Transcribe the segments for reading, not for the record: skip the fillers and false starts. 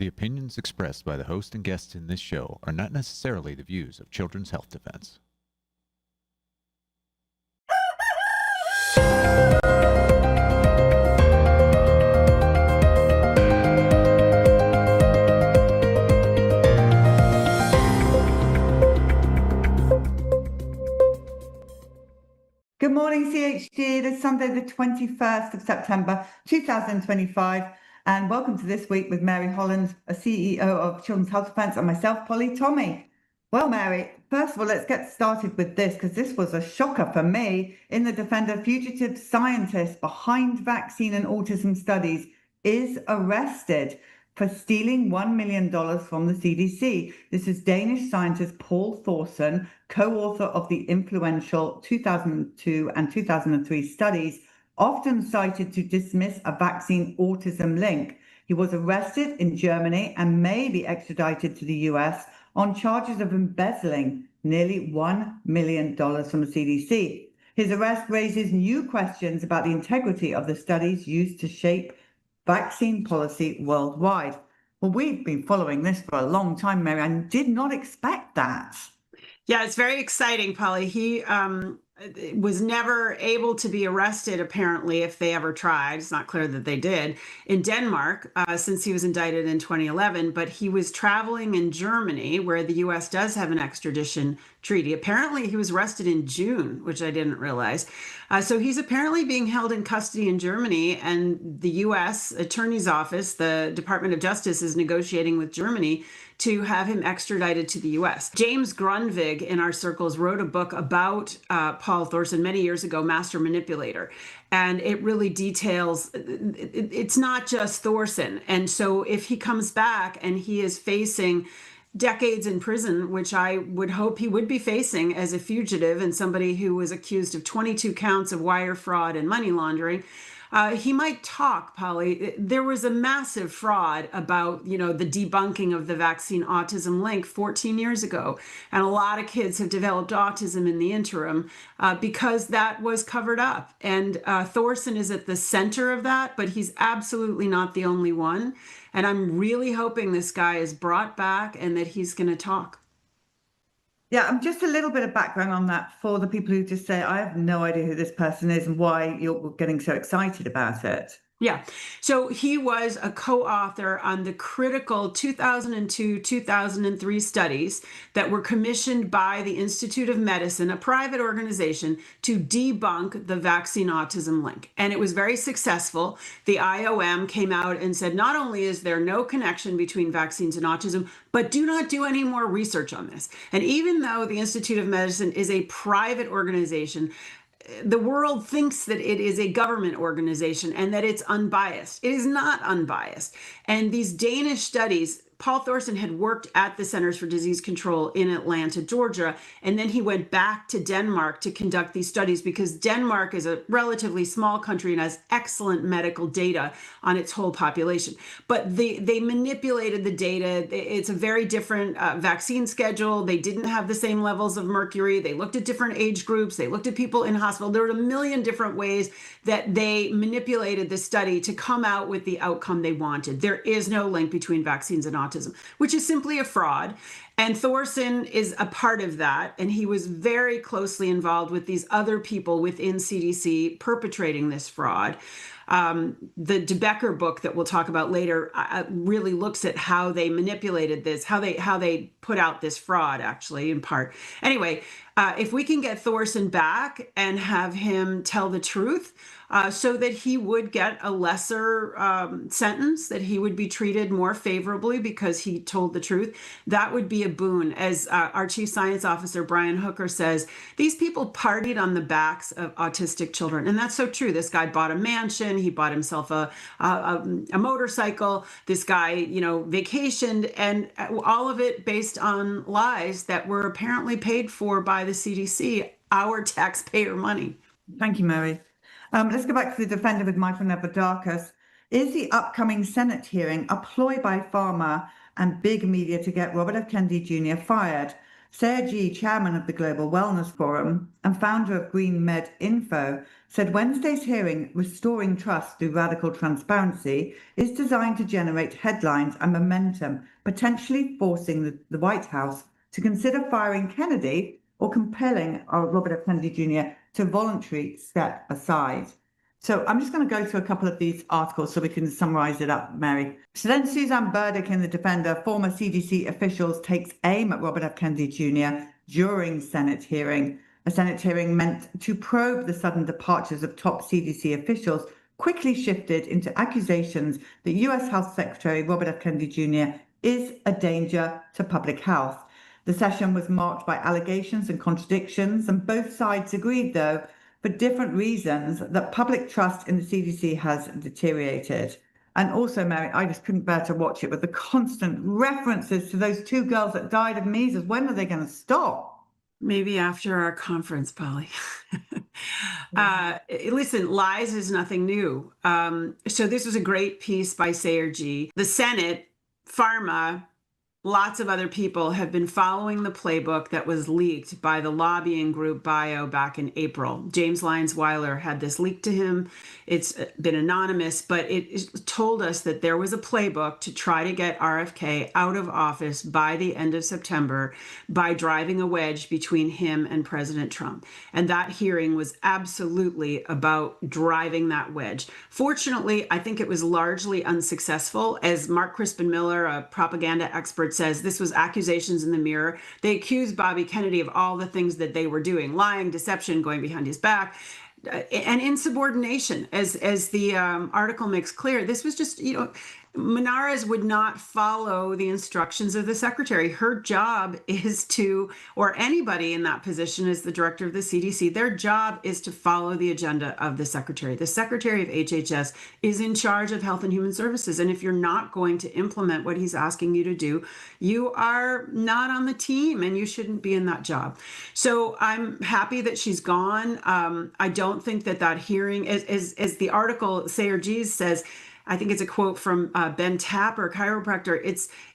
The opinions expressed by the host and guests in this show are not necessarily the views of Children's Health Defense. Good morning, CHD. This Sunday, the 21st of September, 2025. And welcome to This Week with Mary Holland, a CEO of Children's Health Defense, and myself, Polly Tommey. Well, Mary, first of all, let's get started with this, because this was a shocker for me. In the Defender, fugitive scientist behind vaccine and autism studies is arrested for stealing $1 million from the CDC. This is Danish scientist Paul Thorsen, co-author of the influential 2002 and 2003 studies, often cited to dismiss a vaccine autism link. He was arrested in Germany and may be extradited to the US on charges of embezzling nearly $1 million from the CDC. His arrest raises new questions about the integrity of the studies used to shape vaccine policy worldwide. Well, we've been following this for a long time, Mary, and did not expect that. Yeah, it's very exciting, Polly. He was never able to be arrested, apparently, if they ever tried. It's not clear that they did, in Denmark, since he was indicted in 2011. But he was traveling in Germany, where the U.S. does have an extradition treaty. Apparently, he was arrested in June, which I didn't realize. So he's apparently being held in custody in Germany, and the U.S. Attorney's Office, the Department of Justice, is negotiating with Germany to have him extradited to the U.S. James Grundvig in our circles wrote a book about Paul Thorsen many years ago, Master Manipulator. And it really details, it's not just Thorsen. And so if he comes back and he is facing decades in prison, which I would hope he would be facing as a fugitive and somebody who was accused of 22 counts of wire fraud and money laundering, he might talk, Polly. There was a massive fraud about, the debunking of the vaccine autism link 14 years ago. And a lot of kids have developed autism in the interim because that was covered up. And Thorsen is at the center of that, but he's absolutely not the only one. And I'm really hoping this guy is brought back and that he's going to talk. Yeah, just a little bit of background on that for the people who just say, I have no idea who this person is and why you're getting so excited about it. Yeah, so he was a co-author on the critical 2002-2003 studies that were commissioned by the Institute of Medicine, a private organization, to debunk the vaccine autism link. And it was very successful. The IOM came out and said, not only is there no connection between vaccines and autism, but do not do any more research on this. And even though the Institute of Medicine is a private organization, the world thinks that it is a government organization and that it's unbiased. It is not unbiased. And these Danish studies, Paul Thorsen had worked at the Centers for Disease Control in Atlanta, Georgia, and then he went back to Denmark to conduct these studies because Denmark is a relatively small country and has excellent medical data on its whole population. But they manipulated the data. It's a very different vaccine schedule. They didn't have the same levels of mercury. They looked at different age groups. They looked at people in hospital. There were a million different ways that they manipulated the study to come out with the outcome they wanted. There is no link between vaccines and autism, which is simply a fraud. And Thorsen is a part of that. And he was very closely involved with these other people within CDC perpetrating this fraud. The De Becker book that we'll talk about later really looks at how they manipulated this, how they put out this fraud, actually, in part. Anyway, if we can get Thorsen back and have him tell the truth so that he would get a lesser sentence, that he would be treated more favorably because he told the truth, that would be a boon. As our chief science officer, Brian Hooker, says, these people partied on the backs of autistic children. And that's so true. This guy bought a mansion. He bought himself a motorcycle. This guy, vacationed, and all of it based on lies that were apparently paid for by the CDC, our taxpayer money. Thank you, Mary. Let's go back to the Defender with Michael Nevadakis. Is the upcoming Senate hearing a ploy by pharma and big media to get Robert F. Kennedy Jr. fired? Sarah G., chairman of the Global Wellness Forum and founder of Green Med Info, said Wednesday's hearing, Restoring Trust Through Radical Transparency, is designed to generate headlines and momentum, potentially forcing the White House to consider firing Kennedy or compelling Robert F. Kennedy Jr. to voluntarily step aside. So I'm just going to go through a couple of these articles so we can summarize it up, Mary. So then Suzanne Burdick in The Defender, former CDC officials, takes aim at Robert F. Kennedy Jr. during Senate hearing. A Senate hearing meant to probe the sudden departures of top CDC officials quickly shifted into accusations that US Health Secretary Robert F. Kennedy Jr. is a danger to public health. The session was marked by allegations and contradictions, and both sides agreed, though, for different reasons, that public trust in the CDC has deteriorated. And also, Mary, I just couldn't bear to watch it with the constant references to those two girls that died of measles. When are they going to stop? Maybe after our conference, Polly. Listen, lies is nothing new. So this was a great piece by Sayer G. The Senate, pharma, lots of other people have been following the playbook that was leaked by the lobbying group Bio back in April. James Lyons Weiler had this leaked to him. It's been anonymous, but it told us that there was a playbook to try to get RFK out of office by the end of September by driving a wedge between him and President Trump. And that hearing was absolutely about driving that wedge. Fortunately, I think it was largely unsuccessful. As Mark Crispin Miller, a propaganda expert, says, this was accusations in the mirror. They accused Bobby Kennedy of all the things that they were doing: lying, deception, going behind his back, and insubordination. As the article makes clear, this was just, Monarez would not follow the instructions of the secretary. Her job is to, or anybody in that position as the director of the CDC, their job is to follow the agenda of the secretary. The secretary of HHS is in charge of Health and Human Services. And if you're not going to implement what he's asking you to do, you are not on the team and you shouldn't be in that job. So I'm happy that she's gone. I don't think that hearing, as the article Sayer G says, I think it's a quote from Ben Tapper, chiropractor.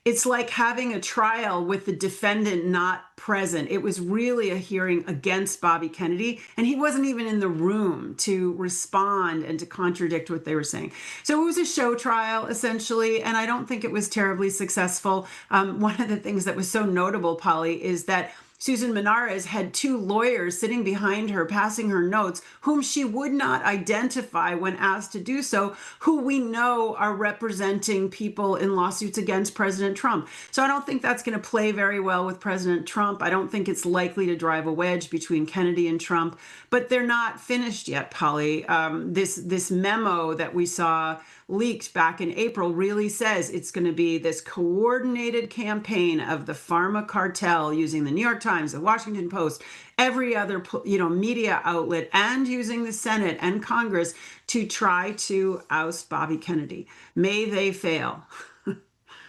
It's like having a trial with the defendant not present. It was really a hearing against Bobby Kennedy, and he wasn't even in the room to respond and to contradict what they were saying. So it was a show trial, essentially, and I don't think it was terribly successful. One of the things that was so notable, Polly, is that Susan Monarez had two lawyers sitting behind her, passing her notes, whom she would not identify when asked to do so, who we know are representing people in lawsuits against President Trump. So I don't think that's going to play very well with President Trump. I don't think it's likely to drive a wedge between Kennedy and Trump, but they're not finished yet, Polly. This memo that we saw leaked back in April really says it's going to be this coordinated campaign of the pharma cartel using the New York Times, the Washington Post, every other media outlet, and using the Senate and Congress to try to oust Bobby Kennedy. May they fail.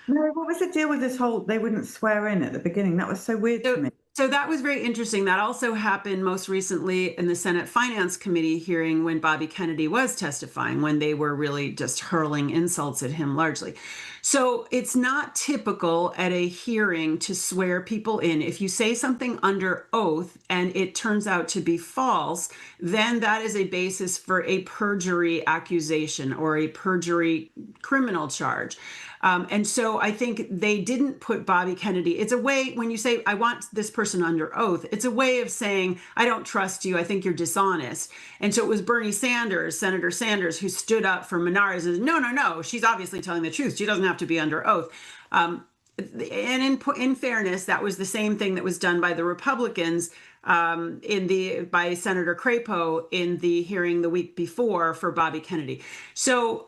Mary, what was the deal with this whole they wouldn't swear in at the beginning? That was so weird to me. So that was very interesting. That also happened most recently in the Senate Finance Committee hearing when Bobby Kennedy was testifying, when they were really just hurling insults at him largely. So it's not typical at a hearing to swear people in. If you say something under oath and it turns out to be false, then that is a basis for a perjury accusation or a perjury criminal charge. And so I think they didn't put Bobby Kennedy. It's a way, when you say, I want this person under oath, it's a way of saying, I don't trust you. I think you're dishonest. And so it was Bernie Sanders, Senator Sanders, who stood up for Monarez and said, no, she's obviously telling the truth. She doesn't have to be under oath. And in fairness, that was the same thing that was done by the Republicans by Senator Crapo in the hearing the week before for Bobby Kennedy. So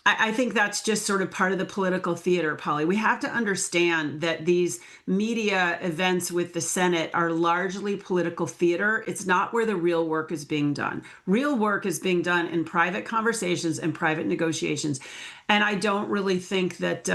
I think that's just sort of part of the political theater, Polly. We have to understand that these media events with the Senate are largely political theater. It's not where the real work is being done. Real work is being done in private conversations and private negotiations. And I don't really think that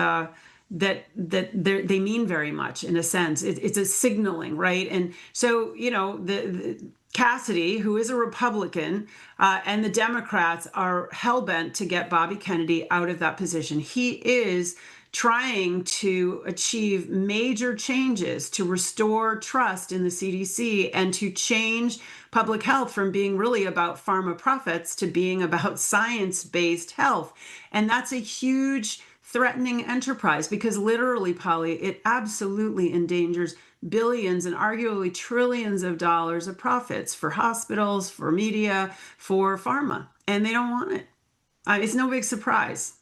they mean very much, in a sense. It's a signaling, right? And so, the Cassidy, who is a Republican, and the Democrats are hell-bent to get Bobby Kennedy out of that position. He is trying to achieve major changes to restore trust in the CDC and to change public health from being really about pharma profits to being about science-based health. And that's a huge threatening enterprise because literally, Polly, it absolutely endangers billions and arguably trillions of dollars of profits for hospitals, for media, for pharma, and they don't want it. It's no big surprise.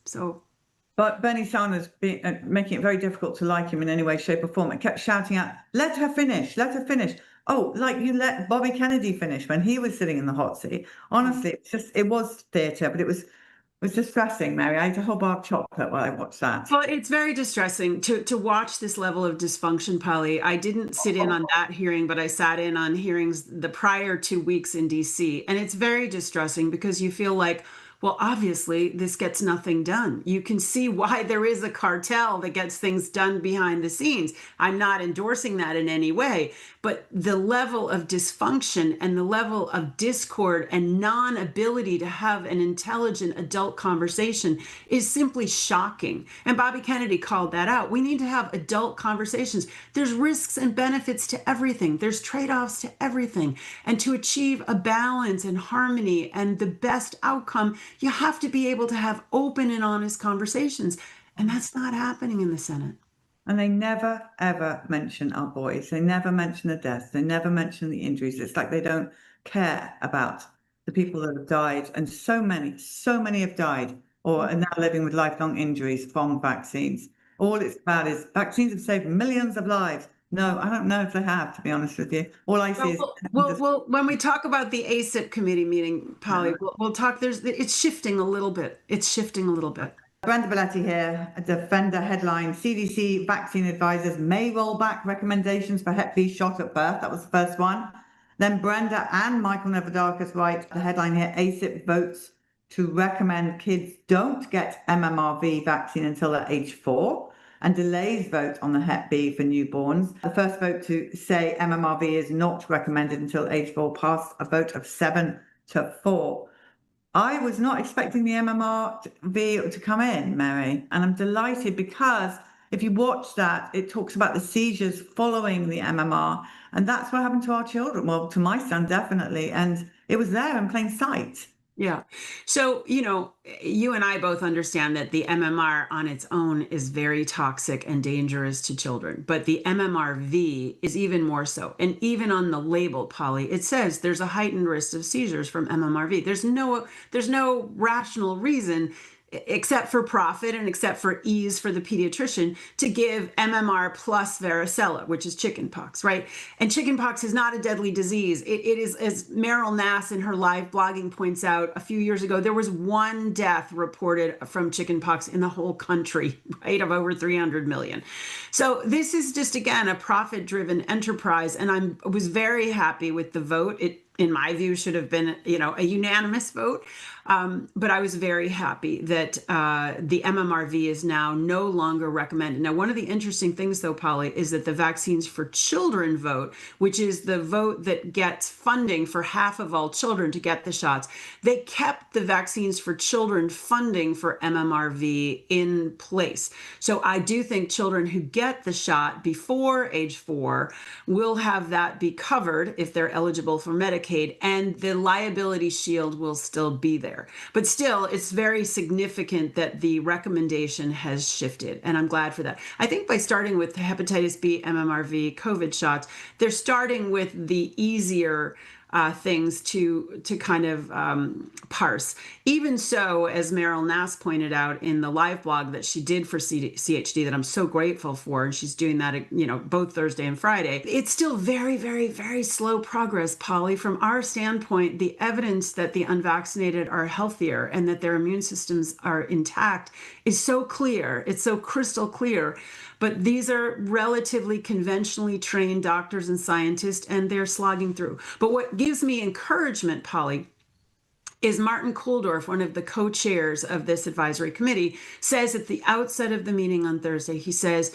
But Bernie Sanders making it very difficult to like him in any way, shape, or form. It kept shouting out, "Let her finish, let her finish." Oh, like you let Bobby Kennedy finish when he was sitting in the hot seat. Honestly, it was theatre, but it was distressing, Mary. I ate a whole bar of chocolate while I watched that. Well, it's very distressing to watch this level of dysfunction, Polly. I didn't sit in on that hearing, but I sat in on hearings the prior 2 weeks in DC. And it's very distressing because you feel like, well, obviously, this gets nothing done. You can see why there is a cartel that gets things done behind the scenes. I'm not endorsing that in any way, but the level of dysfunction and the level of discord and non-ability to have an intelligent adult conversation is simply shocking. And Bobby Kennedy called that out. We need to have adult conversations. There's risks and benefits to everything. There's trade-offs to everything. And to achieve a balance and harmony and the best outcome, you have to be able to have open and honest conversations. And that's not happening in the Senate. And they never, ever mention our boys. They never mention the deaths. They never mention the injuries. It's like they don't care about the people that have died. And so many have died or are now living with lifelong injuries from vaccines. All it's about is vaccines have saved millions of lives. No, I don't know if they have, to be honest with you. All I see is... Well, when we talk about the ACIP committee meeting, Polly, we'll talk, it's shifting a little bit. It's shifting a little bit. Brenda Belletti here, a Defender headline, CDC vaccine advisors may roll back recommendations for Hep B shot at birth. That was the first one. Then Brenda and Michael Novodakis write the headline here, ACIP votes to recommend kids don't get MMRV vaccine until they're age 4 and delays vote on the Hep B for newborns. The first vote to say MMRV is not recommended until age 4 passed a vote of 7-4. I was not expecting the MMRV to come in, Mary, and I'm delighted because if you watch that, it talks about the seizures following the MMR, and that's what happened to our children. Well, to my son, definitely, and it was there in plain sight. Yeah. So, you and I both understand that the MMR on its own is very toxic and dangerous to children, but the MMRV is even more so. And even on the label, Polly, it says there's a heightened risk of seizures from MMRV. There's no rational reason except for profit and except for ease for the pediatrician to give MMR plus varicella, which is chickenpox, right? And chickenpox is not a deadly disease. It is, as Meryl Nass in her live blogging points out a few years ago, there was one death reported from chickenpox in the whole country, right, of over 300 million. So this is just, again, a profit-driven enterprise, and I was very happy with the vote. It, in my view, should have been, a unanimous vote. But I was very happy that the MMRV is now no longer recommended. Now, one of the interesting things, though, Polly, is that the Vaccines for Children vote, which is the vote that gets funding for half of all children to get the shots, they kept the Vaccines for Children funding for MMRV in place. So I do think children who get the shot before age 4 will have that be covered if they're eligible for Medicaid, and the liability shield will still be there. But still, it's very significant that the recommendation has shifted, and I'm glad for that. I think by starting with hepatitis B, MMRV, COVID shots, they're starting with the easier things to kind of parse. Even so, as Meryl Nass pointed out in the live blog that she did for CHD that I'm so grateful for, and she's doing that, both Thursday and Friday, it's still very, very, very slow progress, Polly. From our standpoint, the evidence that the unvaccinated are healthier and that their immune systems are intact is so clear. It's so crystal clear. But these are relatively conventionally trained doctors and scientists, and they're slogging through. But what gives me encouragement, Polly, is Martin Kulldorff, one of the co-chairs of this advisory committee, says at the outset of the meeting on Thursday, he says,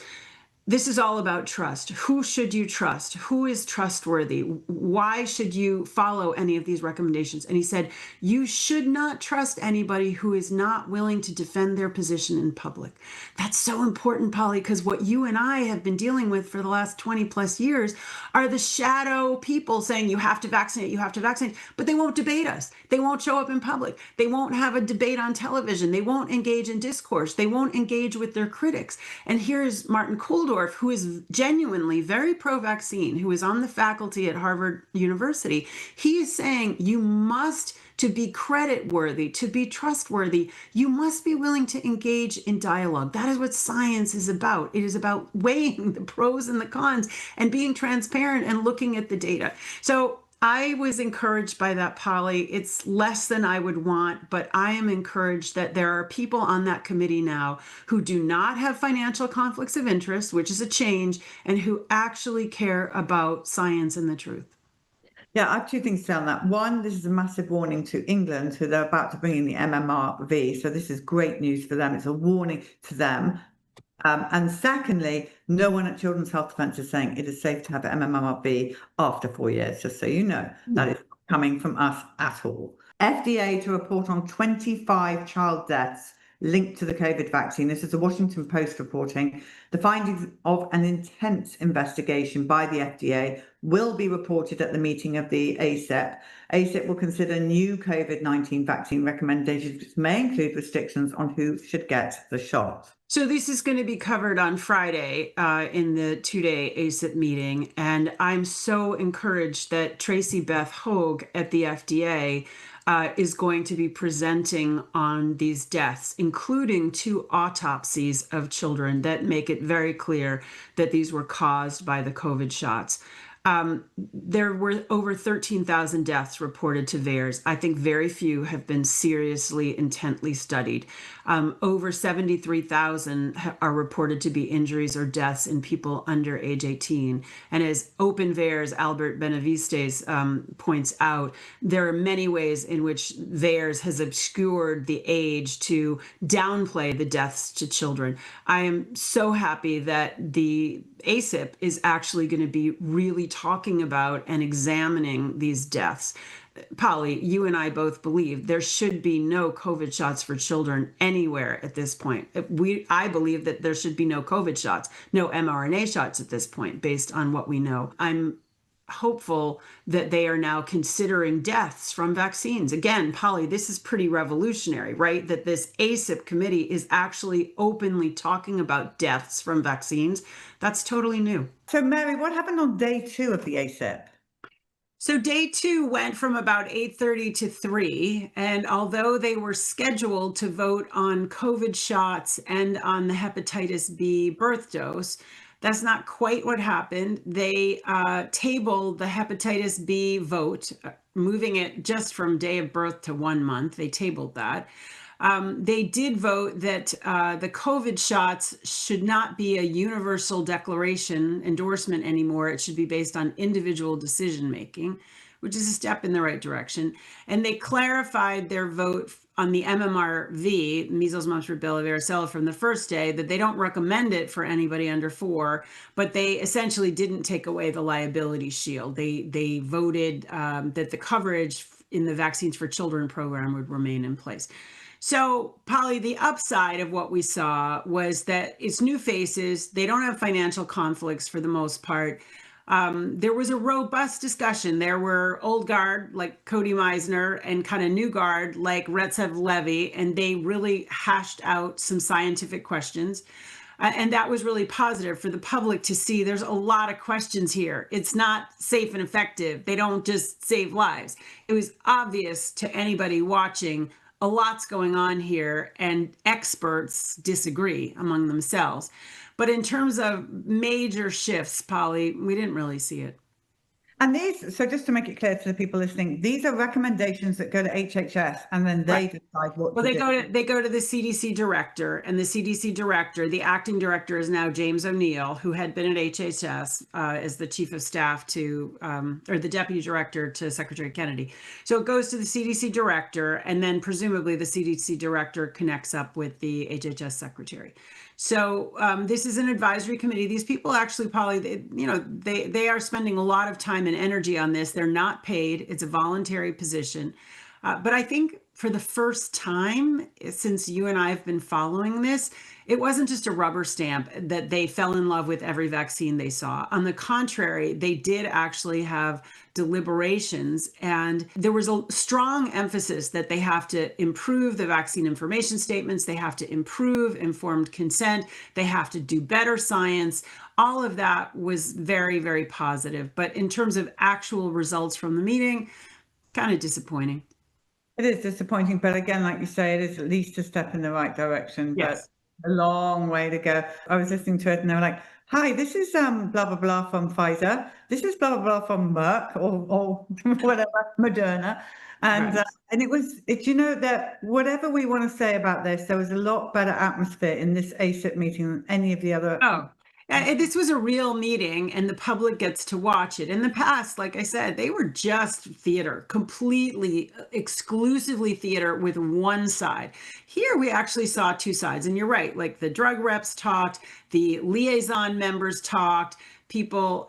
This is all about trust. Who should you trust? Who is trustworthy? Why should you follow any of these recommendations? And he said, you should not trust anybody who is not willing to defend their position in public. That's so important, Polly, because what you and I have been dealing with for the last 20 plus years are the shadow people saying you have to vaccinate, but they won't debate us. They won't show up in public. They won't have a debate on television. They won't engage in discourse. They won't engage with their critics. And here's Martin Kulldorff, who is genuinely very pro-vaccine, who is on the faculty at Harvard University. He is saying you must, to be credit worthy, to be trustworthy, you must be willing to engage in dialogue. That is what science is about. It is about weighing the pros and the cons and being transparent and looking at the data. So I was encouraged by that, Polly. It's less than I would want, but I am encouraged that there are people on that committee now who do not have financial conflicts of interest, which is a change, and who actually care about science and the truth. Yeah, I have two things to say on that. One, this is a massive warning to England, who they're about to bring in the MMRV. So this is great news for them. It's a warning to them. And secondly, no one at Children's Health Defence is saying it is safe to have MMRV after 4 years, just so you know. That is not coming from us at all. FDA to report on 25 child deaths linked to the COVID vaccine. This is the Washington Post reporting. The findings of an intense investigation by the FDA will be reported at the meeting of the ACIP. ACIP will consider new COVID-19 vaccine recommendations, which may include restrictions on who should get the shot. So this is going to be covered on Friday in the two-day ACIP meeting. And I'm so encouraged that Tracy Beth Hogue at the FDA is going to be presenting on these deaths, including 2 autopsies of children that make it very clear that these were caused by the COVID shots. There were over 13,000 deaths reported to VAERS. I think very few have been seriously, intently studied. Over 73,000 are reported to be injuries or deaths in people under age 18. And as Open VAERS, Albert Benavistes points out, there are many ways in which VAERS has obscured the age to downplay the deaths to children. I am so happy that the ACIP is actually going to be really talking about and examining these deaths. Polly, you and I both believe there should be no COVID shots for children anywhere at this point. I believe that there should be no COVID shots, no mRNA shots at this point, based on what we know. I'm hopeful that they are now considering deaths from vaccines. Again, Polly, this is pretty revolutionary, right? That this ACIP committee is actually openly talking about deaths from vaccines. That's totally new. So, Mary, what happened on day 2 of the ACIP? So day 2 went from about 8:30 to 3. And although they were scheduled to vote on COVID shots and on the hepatitis B birth dose, that's not quite what happened. They tabled the hepatitis B vote, moving it just from day of birth to 1 month. They tabled that. They did vote that the COVID shots should not be a universal declaration endorsement anymore. It should be based on individual decision making, which is a step in the right direction. And they clarified their vote on the MMRV, measles, mumps, rubella, varicella, from the first day, that they don't recommend it for anybody under 4, but they essentially didn't take away the liability shield. They voted that the coverage in the Vaccines for Children program would remain in place. So, Polly, the upside of what we saw was that it's new faces. They don't have financial conflicts for the most part. There was a robust discussion. There were old guard like Cody Meisner and kind of new guard like Retsev Levy, and they really hashed out some scientific questions. And that was really positive for the public to see. There's a lot of questions here. It's not safe and effective. They don't just save lives. It was obvious to anybody watching a lot's going on here, and experts disagree among themselves. But in terms of major shifts, Polly, we didn't really see it. And these, so just to make it clear to the people listening, these are recommendations that go to HHS, and then they decide what to do. They go to the CDC director, and the CDC director, the acting director, is now James O'Neill, who had been at HHS as the chief of staff to, or the deputy director to Secretary Kennedy. So it goes to the CDC director, and then presumably the CDC director connects up with the HHS secretary. So this is an advisory committee. These people actually, Polly, they are spending a lot of time and energy on this. They're not paid. It's a voluntary position. But I think for the first time since you and I have been following this, it wasn't just a rubber stamp that they fell in love with every vaccine they saw. On the contrary, they did actually have deliberations, and there was a strong emphasis that they have to improve the vaccine information statements, they have to improve informed consent, they have to do better science. All of that was very, very positive. But in terms of actual results from the meeting, kind of disappointing. It is disappointing, but again, like you say, it is at least a step in the right direction, Yes. but a long way to go. I was listening to it and they were like, hi, this is blah, blah, blah from Pfizer. This is blah, blah, blah from Merck or whatever, Moderna. And Right. and you know, that whatever we want to say about this, there was a lot better atmosphere in this ACIP meeting than any of the other. Oh, this was a real meeting and the public gets to watch it. In the past, like I said, they were just theater, completely, exclusively theater with one side. Here we actually saw two sides. And you're right, like the drug reps talked, the liaison members talked, people,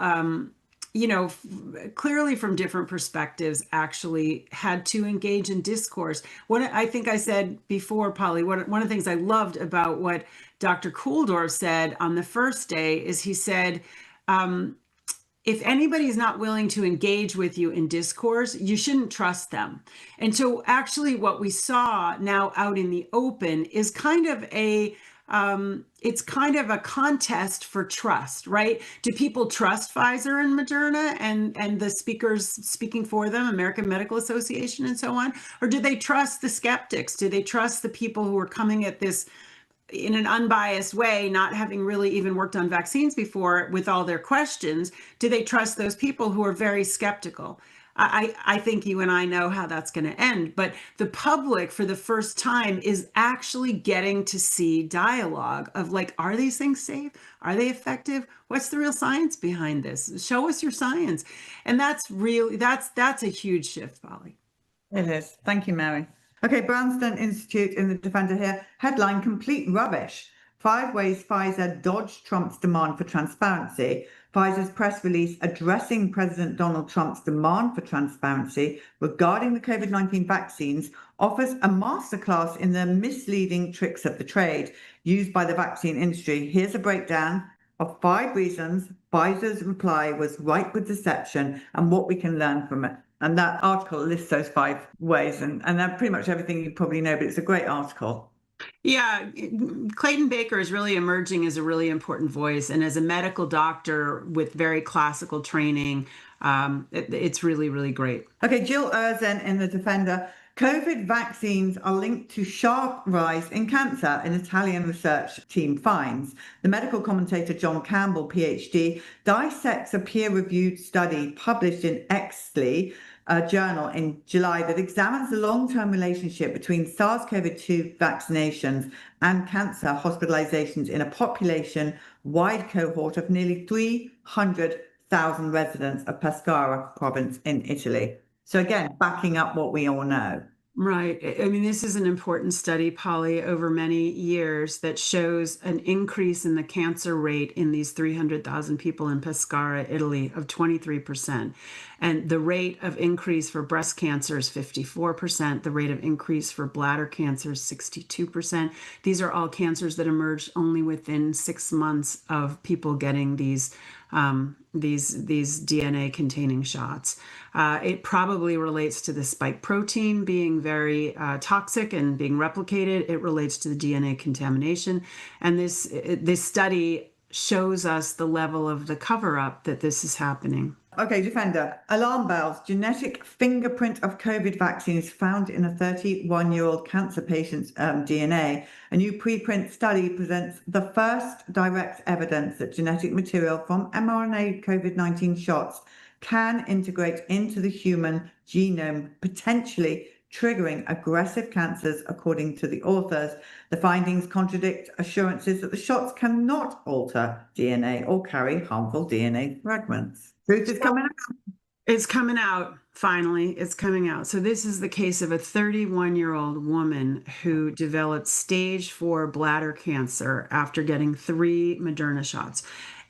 clearly from different perspectives actually had to engage in discourse. What I think I said before, Polly, one of the things I loved about what Dr. Kuhldorff said on the first day is he said, if anybody's not willing to engage with you in discourse, you shouldn't trust them. And so actually what we saw now out in the open is kind of it's kind of a contest for trust, right? Do people trust Pfizer and Moderna and the speakers speaking for them, American Medical Association and so on? Or do they trust the skeptics? Do they trust the people who are coming at this in an unbiased way, not having really even worked on vaccines before with all their questions? Do they trust those people who are very skeptical? I think you and I know how that's going to end, but the public for the first time is actually getting to see dialogue of like, are these things safe? Are they effective? What's the real science behind this? Show us your science. And that's a huge shift, Polly. It is. Thank you, Mary. Okay, Brownstone Institute in the Defender here. Headline, complete rubbish. 5 ways Pfizer dodged Trump's demand for transparency. Pfizer's press release addressing President Donald Trump's demand for transparency regarding the COVID-19 vaccines offers a masterclass in the misleading tricks of the trade used by the vaccine industry. Here's a breakdown of 5 reasons Pfizer's reply was ripe with deception and what we can learn from it. And that article lists those 5 ways, and that's pretty much everything you probably know, but it's a great article. Yeah, Clayton Baker is really emerging as a really important voice. And as a medical doctor with very classical training, it's really, really great. Okay, Jill Erzen in the Defender. COVID vaccines are linked to sharp rise in cancer, an Italian research team finds. The medical commentator John Campbell, PhD, dissects a peer-reviewed study published in Exley, a journal in July that examines the long-term relationship between SARS-CoV-2 vaccinations and cancer hospitalizations in a population-wide cohort of nearly 300,000 residents of Pescara province in Italy. So again, backing up what we all know. Right. I mean, this is an important study, Polly, over many years that shows an increase in the cancer rate in these 300,000 people in Pescara, Italy, of 23%. And the rate of increase for breast cancer is 54%. The rate of increase for bladder cancer is 62%. These are all cancers that emerged only within 6 months of people getting these DNA containing shots. It probably relates to the spike protein being very toxic and being replicated. It relates to the DNA contamination. And this study shows us the level of the cover-up that this is happening. Okay, Defender. Alarm bells. Genetic fingerprint of COVID vaccine is found in a 31-year-old cancer patient's DNA. A new preprint study presents the first direct evidence that genetic material from mRNA COVID-19 shots can integrate into the human genome, potentially triggering aggressive cancers, according to the authors. The findings contradict assurances that the shots cannot alter DNA or carry harmful DNA fragments. Truth is coming out. It's coming out. Finally, it's coming out. So this is the case of a 31-year-old woman who developed stage 4 bladder cancer after getting 3 Moderna shots.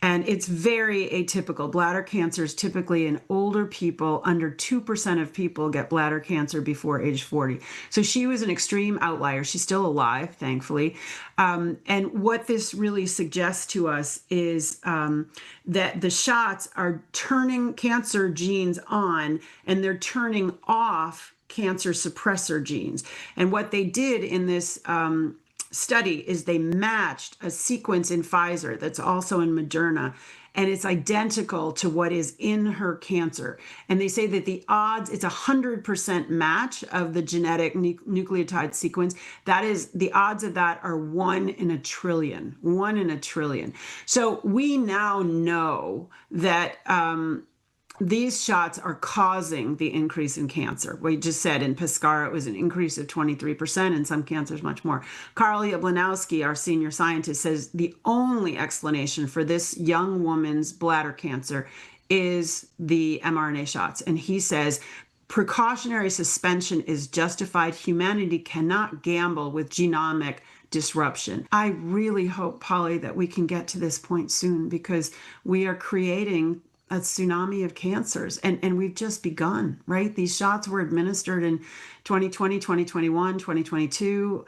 And it's very atypical. Bladder cancer is typically in older people. Under 2% of people get bladder cancer before age 40. So she was an extreme outlier. She's still alive, thankfully. And what this really suggests to us is that the shots are turning cancer genes on and they're turning off cancer suppressor genes. And what they did in this study is they matched a sequence in Pfizer that's also in Moderna, and it's identical to what is in her cancer. And they say that the odds, it's 100% match of the genetic nucleotide sequence. That is, the odds of that are 1 in a trillion, 1 in a trillion. So we now know that these shots are causing the increase in cancer. We just said in Pescara, it was an increase of 23%, and some cancers much more. Karl Jablanowski, our senior scientist, says the only explanation for this young woman's bladder cancer is the mRNA shots. And he says, precautionary suspension is justified. Humanity cannot gamble with genomic disruption. I really hope, Polly, that we can get to this point soon, because we are creating a tsunami of cancers, and we've just begun, right? These shots were administered in 2020, 2021, 2022,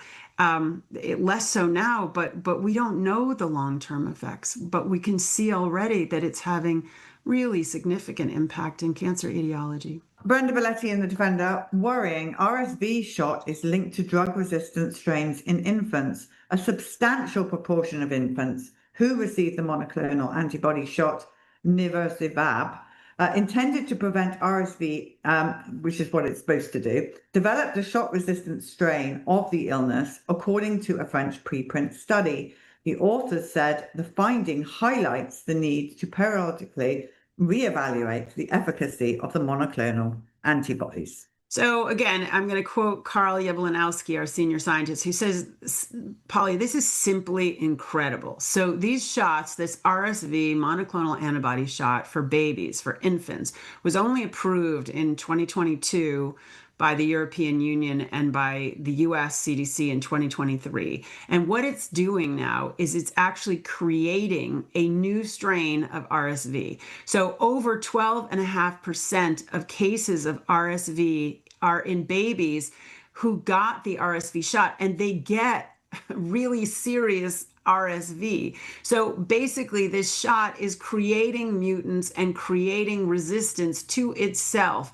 less so now, but we don't know the long-term effects, but we can see already that it's having really significant impact in cancer etiology. Brenda Belletti in The Defender, worrying RSV shot is linked to drug-resistant strains in infants. A substantial proportion of infants who receive the monoclonal antibody shot Nirsevimab, intended to prevent RSV, which is what it's supposed to do, developed a shot-resistant strain of the illness, according to a French preprint study. The authors said the finding highlights the need to periodically reevaluate the efficacy of the monoclonal antibodies. So again, I'm going to quote Karl Jablanowski, our senior scientist, who says, Polly, this is simply incredible. So these shots, this RSV monoclonal antibody shot for babies, for infants, was only approved in 2022 by the European Union and by the US CDC in 2023. And what it's doing now is it's actually creating a new strain of RSV. So over 12.5% of cases of RSV are in babies who got the RSV shot, and they get really serious RSV. So basically, this shot is creating mutants and creating resistance to itself.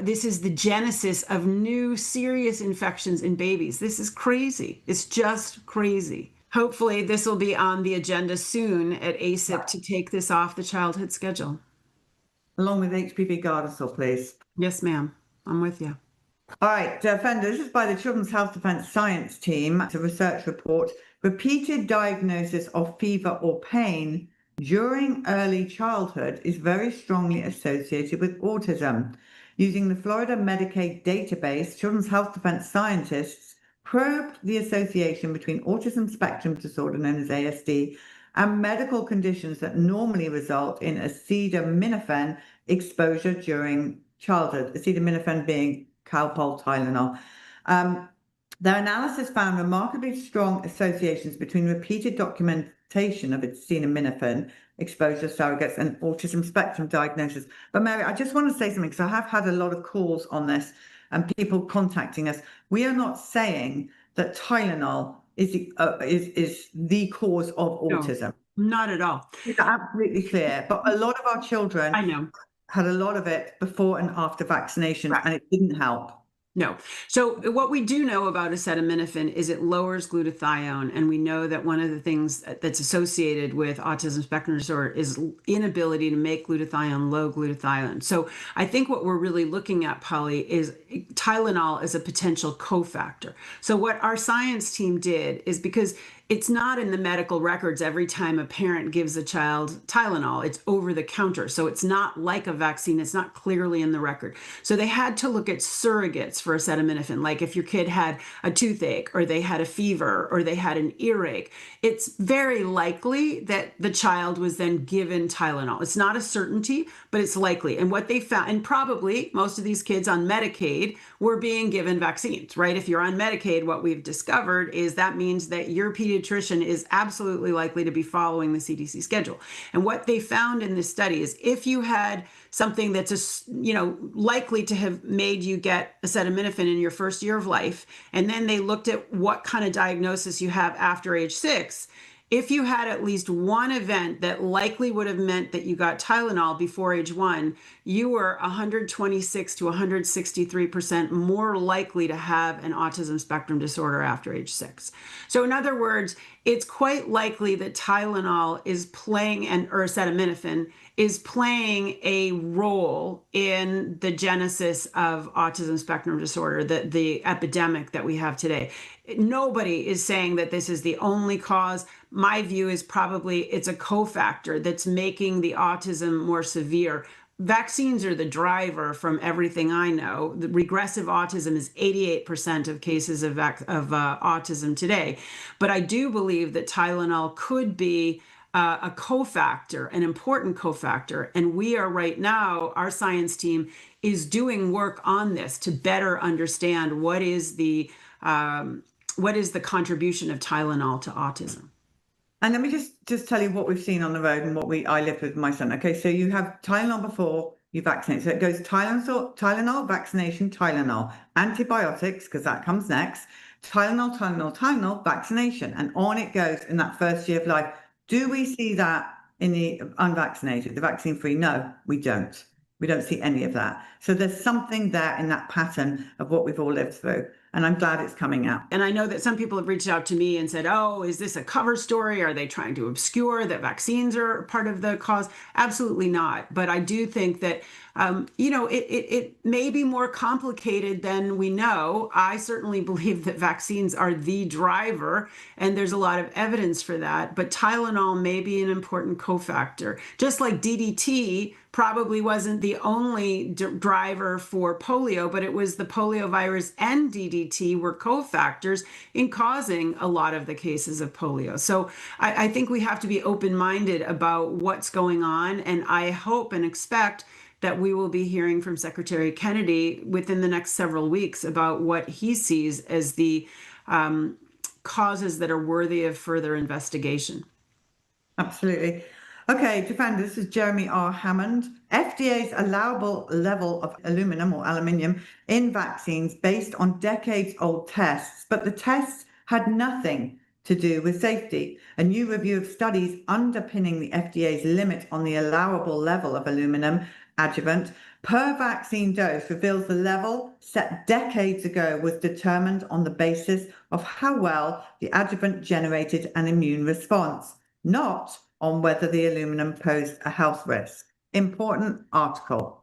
This is the genesis of new serious infections in babies. This is crazy. It's just crazy. Hopefully, this will be on the agenda soon at ACIP to take this off the childhood schedule. Along with HPV Gardasil, please. Yes, ma'am. I'm with you. All right, Defender, this is by the Children's Health Defence Science Team. It's a research report. Repeated diagnosis of fever or pain during early childhood is very strongly associated with autism. Using the Florida Medicaid database, Children's Health Defense scientists probed the association between autism spectrum disorder, known as ASD, and medical conditions that normally result in acetaminophen exposure during childhood, acetaminophen being Calpol Tylenol. Their analysis found remarkably strong associations between repeated documentation of acetaminophen exposure surrogates and autism spectrum diagnosis. But Mary, I just want to say something, because I have had a lot of calls on this and people contacting us. We are not saying that Tylenol is the cause of autism. No, not at all. It's absolutely clear. But a lot of our children had a lot of it before and after vaccination, and it didn't help. No. So what we do know about acetaminophen is it lowers glutathione. And we know that one of the things that's associated with autism spectrum disorder is inability to make glutathione low glutathione. So I think what we're really looking at, Polly, is Tylenol as a potential cofactor. So what our science team did is, because it's not in the medical records every time a parent gives a child Tylenol. It's over the counter. So it's not like a vaccine. It's not clearly in the record. So they had to look at surrogates for acetaminophen, like if your kid had a toothache or they had a fever or they had an earache. It's very likely that the child was then given Tylenol. It's not a certainty, but it's likely. And what they found, and probably most of these kids on Medicaid were being given vaccines, right? If you're on Medicaid, what we've discovered is that means that your pediatrician is absolutely likely to be following the CDC schedule. And what they found in this study is if you had something that's likely to have made you get acetaminophen in your first year of life, and then they looked at what kind of diagnosis you have after age 6, if you had at least one event that likely would have meant that you got Tylenol before age 1, you were 126 to 163% more likely to have an autism spectrum disorder after age 6. So in other words, it's quite likely that Tylenol is playing, or acetaminophen is playing a role in the genesis of autism spectrum disorder, the epidemic that we have today. Nobody is saying that this is the only cause. My view is probably it's a cofactor that's making the autism more severe. Vaccines are the driver from everything I know. The regressive autism is 88% of cases of autism today. But I do believe that Tylenol could be a cofactor, an important cofactor. And we are right now, our science team is doing work on this to better understand what is the contribution of Tylenol to autism. And let me just tell you what we've seen on the road and I lived with my son. Okay, so you have Tylenol before you vaccinate. So it goes Tylenol, vaccination, Tylenol, antibiotics, because that comes next, Tylenol, vaccination, and on it goes in that first year of life. Do we see that in the unvaccinated, the vaccine-free? No, we don't. We don't see any of that. So there's something there in that pattern of what we've all lived through. And I'm glad it's coming out. And I know that some people have reached out to me and said, oh, is this a cover story? Are they trying to obscure that vaccines are part of the cause? Absolutely not. But I do think that, it may be more complicated than we know. I certainly believe that vaccines are the driver, and there's a lot of evidence for that. But Tylenol may be an important cofactor. Just like DDT probably wasn't the only driver for polio, but it was the polio virus and DDT were cofactors in causing a lot of the cases of polio. So I think we have to be open-minded about what's going on, and I hope and expect that we will be hearing from Secretary Kennedy within the next several weeks about what he sees as the causes that are worthy of further investigation. Absolutely. Okay, Defender, this is Jeremy R. Hammond. FDA's allowable level of aluminum or aluminium in vaccines based on decades-old tests, but the tests had nothing to do with safety. A new review of studies underpinning the FDA's limit on the allowable level of aluminum adjuvant per vaccine dose reveals the level set decades ago was determined on the basis of how well the adjuvant generated an immune response, not on whether the aluminum posed a health risk. Important article.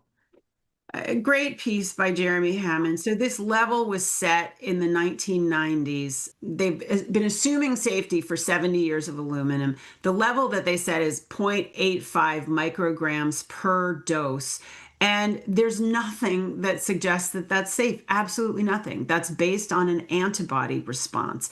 A great piece by Jeremy Hammond. So this level was set in the 1990s. They've been assuming safety for 70 years of aluminum. The level that they set is 0.85 micrograms per dose. And there's nothing that suggests that that's safe. Absolutely nothing. That's based on an antibody response.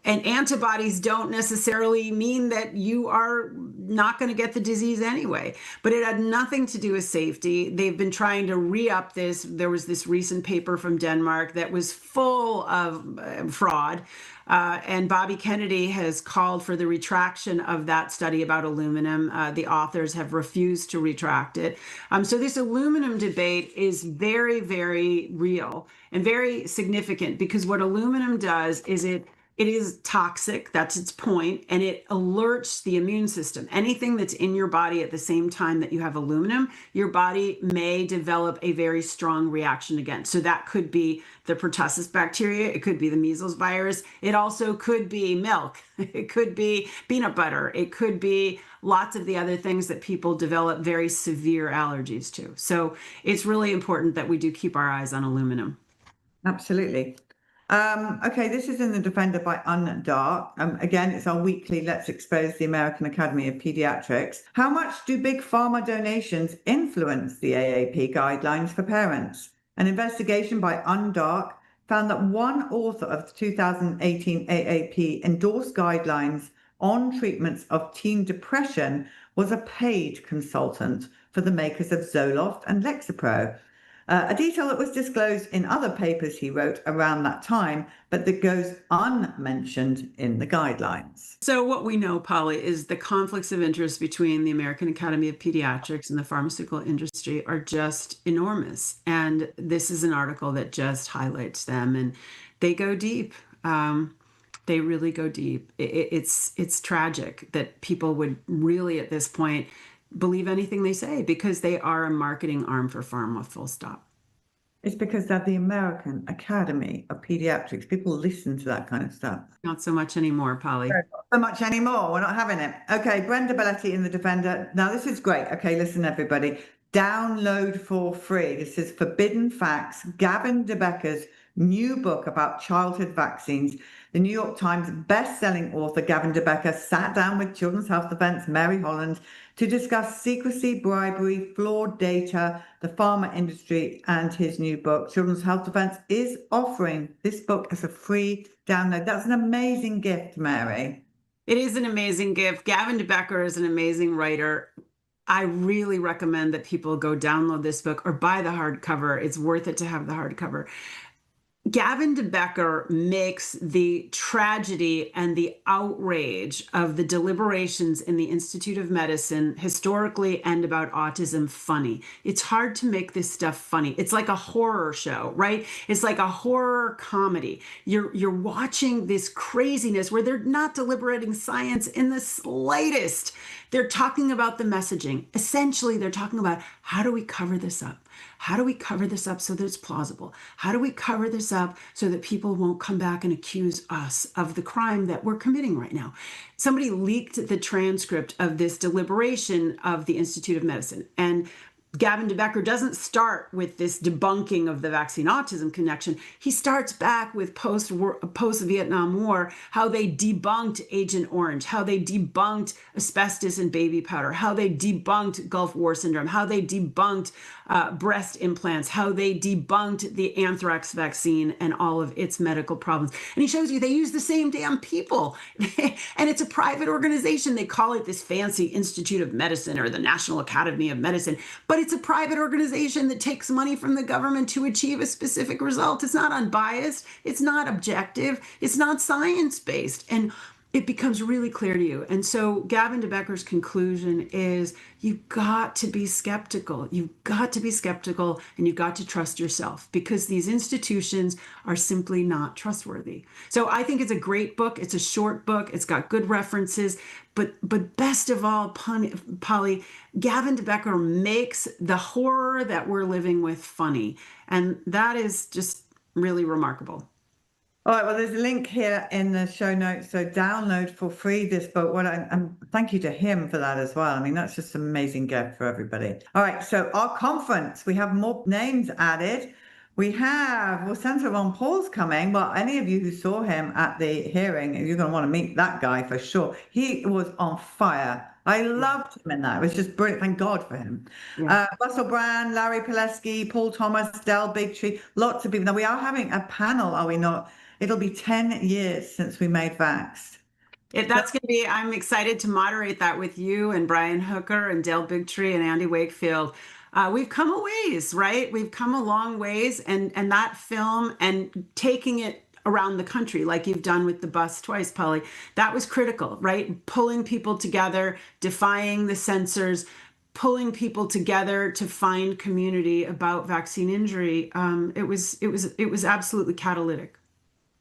And antibodies don't necessarily mean that you are not going to get the disease anyway. But it had nothing to do with safety. They've been trying to re-up this. There was this recent paper from Denmark that was full of fraud. And Bobby Kennedy has called for the retraction of that study about aluminum. The authors have refused to retract it. So this aluminum debate is very, very real and very significant, because what aluminum does is it is toxic, that's its point, and it alerts the immune system. Anything that's in your body at the same time that you have aluminum, your body may develop a very strong reaction against. So that could be the pertussis bacteria, it could be the measles virus, it also could be milk, it could be peanut butter, it could be lots of the other things that people develop very severe allergies to. So it's really important that we do keep our eyes on aluminum. Absolutely. Okay, this is in the Defender by Undark. Again, it's our weekly Let's Expose the American Academy of Pediatrics. How much do big pharma donations influence the AAP guidelines for parents? An investigation by Undark found that one author of the 2018 AAP endorsed guidelines on treatments of teen depression was a paid consultant for the makers of Zoloft and Lexapro. A detail that was disclosed in other papers he wrote around that time, but that goes unmentioned in the guidelines. So what we know, Polly, is the conflicts of interest between the American Academy of Pediatrics and the pharmaceutical industry are just enormous. And this is an article that just highlights them, and they go deep. They really go deep. It's tragic that people would really, at this point, believe anything they say because they are a marketing arm for pharma, full stop. It's because they're the American Academy of Pediatrics. People listen to that kind of stuff. Not so much anymore, Polly. Not so much anymore. We're not having it. Okay, Brenda Belletti in the Defender. Now, this is great. Okay, listen, everybody. Download for free. This is Forbidden Facts, Gavin DeBecker's new book about childhood vaccines. The New York Times best-selling author Gavin DeBecker sat down with Children's Health Defense Mary Holland to discuss secrecy, bribery, flawed data, the pharma industry, and his new book. Children's Health Defense is offering this book as a free download. That's an amazing gift, Mary. It is an amazing gift. Gavin DeBecker is an amazing writer. I really recommend that people go download this book or buy the hardcover. It's worth it to have the hardcover. Gavin DeBecker makes the tragedy and the outrage of the deliberations in the Institute of Medicine historically and about autism funny. It's hard to make this stuff funny. It's like a horror show, right? It's like a horror comedy. You're watching this craziness where they're not deliberating science in the slightest. They're talking about the messaging. Essentially, they're talking about how do we cover this up? How do we cover this up so that it's plausible? How do we cover this up so that people won't come back and accuse us of the crime that we're committing right now? Somebody leaked the transcript of this deliberation of the Institute of Medicine, and Gavin DeBecker doesn't start with this debunking of the vaccine autism connection. He starts back with post-Vietnam War, how they debunked Agent Orange, how they debunked asbestos in baby powder, how they debunked Gulf War syndrome, how they debunked breast implants, how they debunked the anthrax vaccine and all of its medical problems. And he shows you they use the same damn people. And it's a private organization. They call it this fancy Institute of Medicine or the National Academy of Medicine, but it's a private organization that takes money from the government to achieve a specific result. It's not unbiased. It's not objective. It's not science-based. And it becomes really clear to you. And so Gavin DeBecker's conclusion is you've got to be skeptical. You've got to be skeptical and you've got to trust yourself because these institutions are simply not trustworthy. So I think it's a great book. It's a short book. It's got good references. But best of all, Polly, Gavin DeBecker makes the horror that we're living with funny. And that is just really remarkable. All right, well, there's a link here in the show notes. So download for free this book. And thank you to him for that as well. I mean, that's just an amazing gift for everybody. All right, so our conference, we have more names added. We have, well, Senator Ron Paul's coming. Well, any of you who saw him at the hearing, you're going to want to meet that guy for sure. He was on fire. I loved him in that. It was just brilliant. Thank God for him. Yeah. Russell Brand, Larry Pileski, Paul Thomas, Del Bigtree, lots of people. Now, we are having a panel, are we not? It'll be 10 years since we made Vaxxed. That's going to be, I'm excited to moderate that with you and Brian Hooker and Dale Bigtree and Andy Wakefield. We've come a ways, right? We've come a long ways, and that film and taking it around the country like you've done with the bus twice, Polly, that was critical, right? Pulling people together, defying the censors, pulling people together to find community about vaccine injury. It was absolutely catalytic.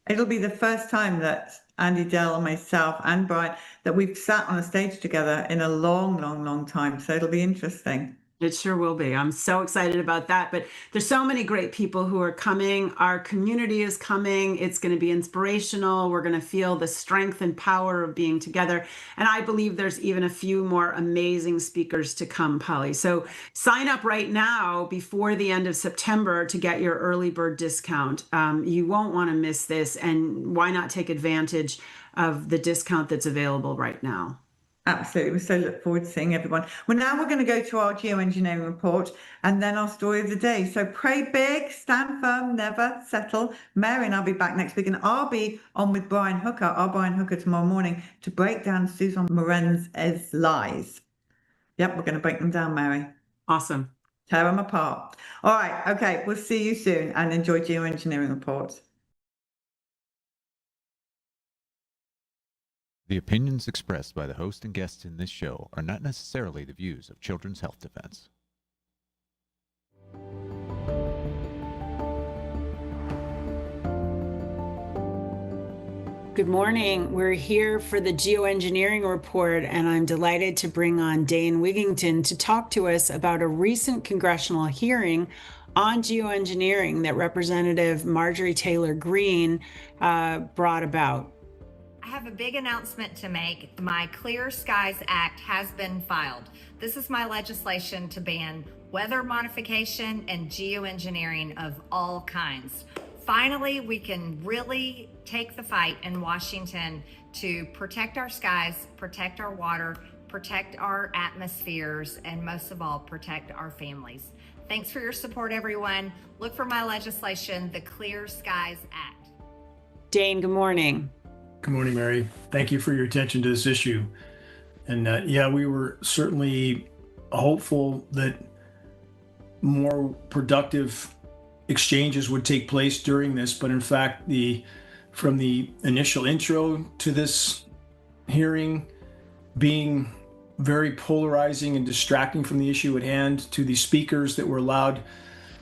It'll be the first time that Andy, Dell, and myself and Brian, that we've sat on a stage together in a long, long, long time. So it'll be interesting. It sure will be. I'm so excited about that. But there's so many great people who are coming. Our community is coming. It's going to be inspirational. We're going to feel the strength and power of being together. And I believe there's even a few more amazing speakers to come, Polly. So sign up right now before the end of September to get your early bird discount. You won't want to miss this. And why not take advantage of the discount that's available right now? Absolutely. We so look forward to seeing everyone. Well, now we're going to go to our geoengineering report and then our story of the day. So pray big, stand firm, never settle. Mary and I'll be back next week, and I'll be on with Brian Hooker, our Brian Hooker, tomorrow morning to break down Susan Moran's lies. Yep, we're going to break them down, Mary. Awesome. Tear them apart. All right. Okay. We'll see you soon, and enjoy geoengineering reports. The opinions expressed by the host and guests in this show are not necessarily the views of Children's Health Defense. Good morning. We're here for the geoengineering report, and I'm delighted to bring on Dane Wigington to talk to us about a recent congressional hearing on geoengineering that Representative Marjorie Taylor Greene brought about. I have a big announcement to make. My Clear Skies Act has been filed. This is my legislation to ban weather modification and geoengineering of all kinds. Finally, we can really take the fight in Washington to protect our skies, protect our water, protect our atmospheres, and most of all, protect our families. Thanks for your support, everyone. Look for my legislation, the Clear Skies Act. Dane, good morning. Good morning, Mary. Thank you for your attention to this issue. And yeah, we were certainly hopeful that more productive exchanges would take place during this, but in fact, from the initial intro to this hearing being very polarizing and distracting from the issue at hand, to the speakers that were allowed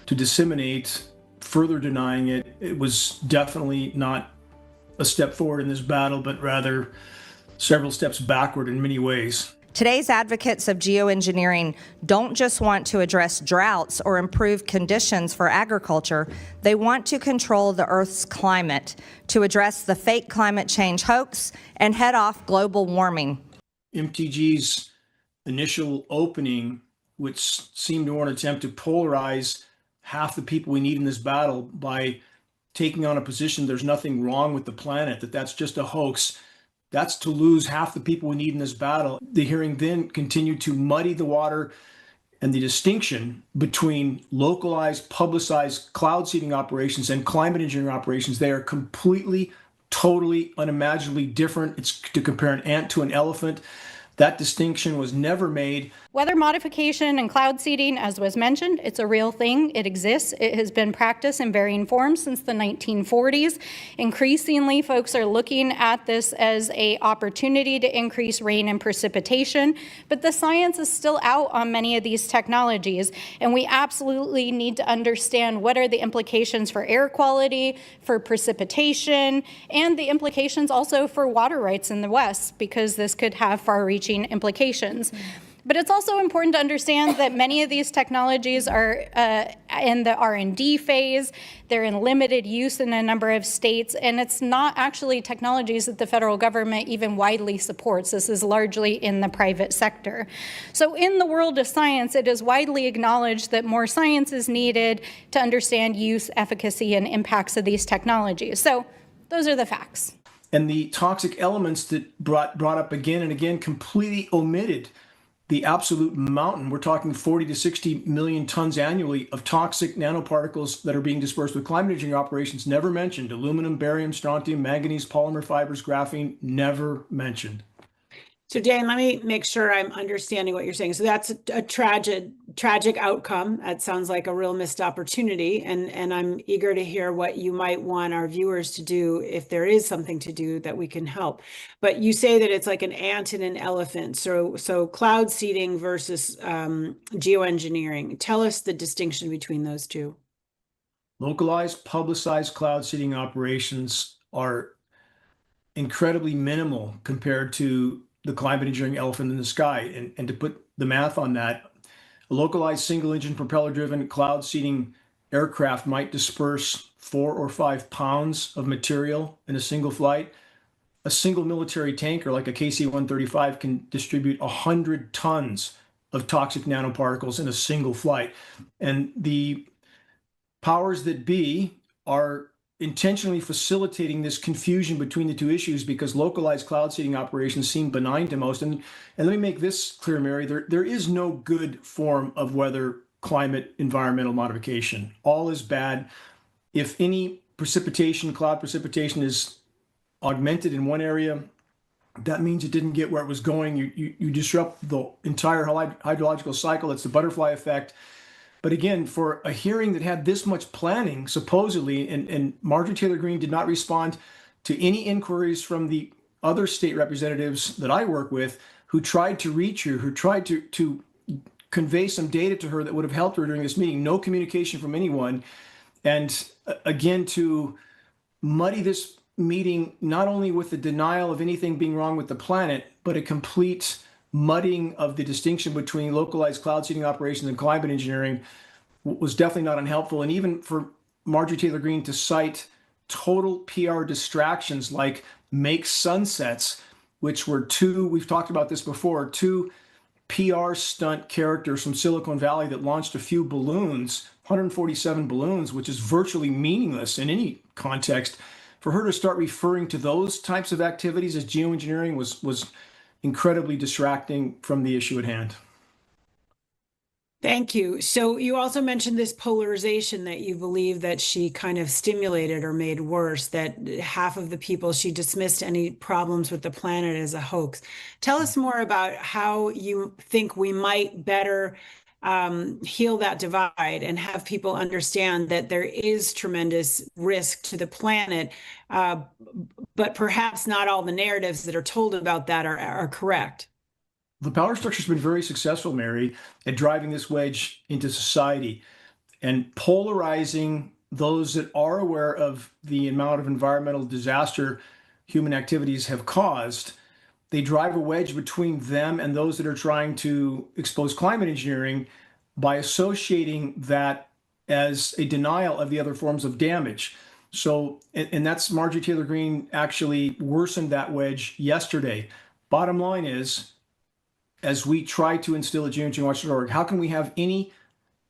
to disseminate, further denying it, it was definitely not a step forward in this battle, but rather several steps backward in many ways. Today's advocates of geoengineering don't just want to address droughts or improve conditions for agriculture. They want to control the Earth's climate to address the fake climate change hoax and head off global warming. MTG's initial opening, which seemed to want to attempt to polarize half the people we need in this battle by taking on a position there's nothing wrong with the planet, that's just a hoax, that's to lose half the people we need in this battle. The hearing then continued to muddy the water and the distinction between localized, publicized cloud seeding operations and climate engineering operations. They are completely, totally, unimaginably different. It's to compare an ant to an elephant. That distinction was never made. Weather modification and cloud seeding, as was mentioned, it's a real thing. It exists. It has been practiced in varying forms since the 1940s. Increasingly, folks are looking at this as an opportunity to increase rain and precipitation, but the science is still out on many of these technologies, and we absolutely need to understand what are the implications for air quality, for precipitation, and the implications also for water rights in the West, because this could have far-reaching implications. But it's also important to understand that many of these technologies are in the R&D phase. They're in limited use in a number of states, and it's not actually technologies that the federal government even widely supports. This is largely in the private sector. So in the world of science, it is widely acknowledged that more science is needed to understand use, efficacy, and impacts of these technologies. So those are the facts. And the toxic elements that brought up again and again completely omitted the absolute mountain. We're talking 40 to 60 million tons annually of toxic nanoparticles that are being dispersed with climate engineering operations, never mentioned. Aluminum, barium, strontium, manganese, polymer fibers, graphene, never mentioned. So Dan, let me make sure I'm understanding what you're saying. So that's a tragic outcome. That sounds like a real missed opportunity. And I'm eager to hear what you might want our viewers to do if there is something to do that we can help. But you say that it's like an ant and an elephant. So cloud seeding versus geoengineering. Tell us the distinction between those two. Localized, publicized cloud seeding operations are incredibly minimal compared to the climate engineering elephant in the sky. And to put the math on that, A localized single-engine propeller-driven cloud seeding aircraft might disperse 4 or 5 pounds of material in a single flight. A single military tanker like a KC-135 can distribute 100 tons of toxic nanoparticles in a single flight. And the powers that be are intentionally facilitating this confusion between the two issues because localized cloud seeding operations seem benign to most. And let me make this clear, Mary, there is no good form of weather, climate, environmental modification. All is bad. If any precipitation, cloud precipitation is augmented in one area, that means it didn't get where it was going. You disrupt the entire hydrological cycle. It's the butterfly effect. But again, for a hearing that had this much planning, supposedly, and Marjorie Taylor Greene did not respond to any inquiries from the other state representatives that I work with who tried to reach her, who tried to convey some data to her that would have helped her during this meeting. No communication from anyone. And again, to muddy this meeting, not only with the denial of anything being wrong with the planet, but a complete mudding of the distinction between localized cloud seeding operations and climate engineering was definitely not unhelpful. And even for Marjorie Taylor Greene to cite total PR distractions like make sunsets, which were we've talked about this before, two PR stunt characters from Silicon Valley that launched a few balloons, 147 balloons, which is virtually meaningless in any context. For her to start referring to those types of activities as geoengineering was incredibly distracting from the issue at hand. Thank you. So you also mentioned this polarization that you believe that she kind of stimulated or made worse, that half of the people, she dismissed any problems with the planet as a hoax. Tell us more about how you think we might better heal that divide and have people understand that there is tremendous risk to the planet, but perhaps not all the narratives that are told about that are correct. The power structure has been very successful, Mary, at driving this wedge into society and polarizing those that are aware of the amount of environmental disaster human activities have caused. They drive a wedge between them and those that are trying to expose climate engineering by associating that as a denial of the other forms of damage. So, and that's Marjorie Taylor Greene actually worsened that wedge yesterday. Bottom line is, as we try to instill at geoengineeringwatch.org, how can we have any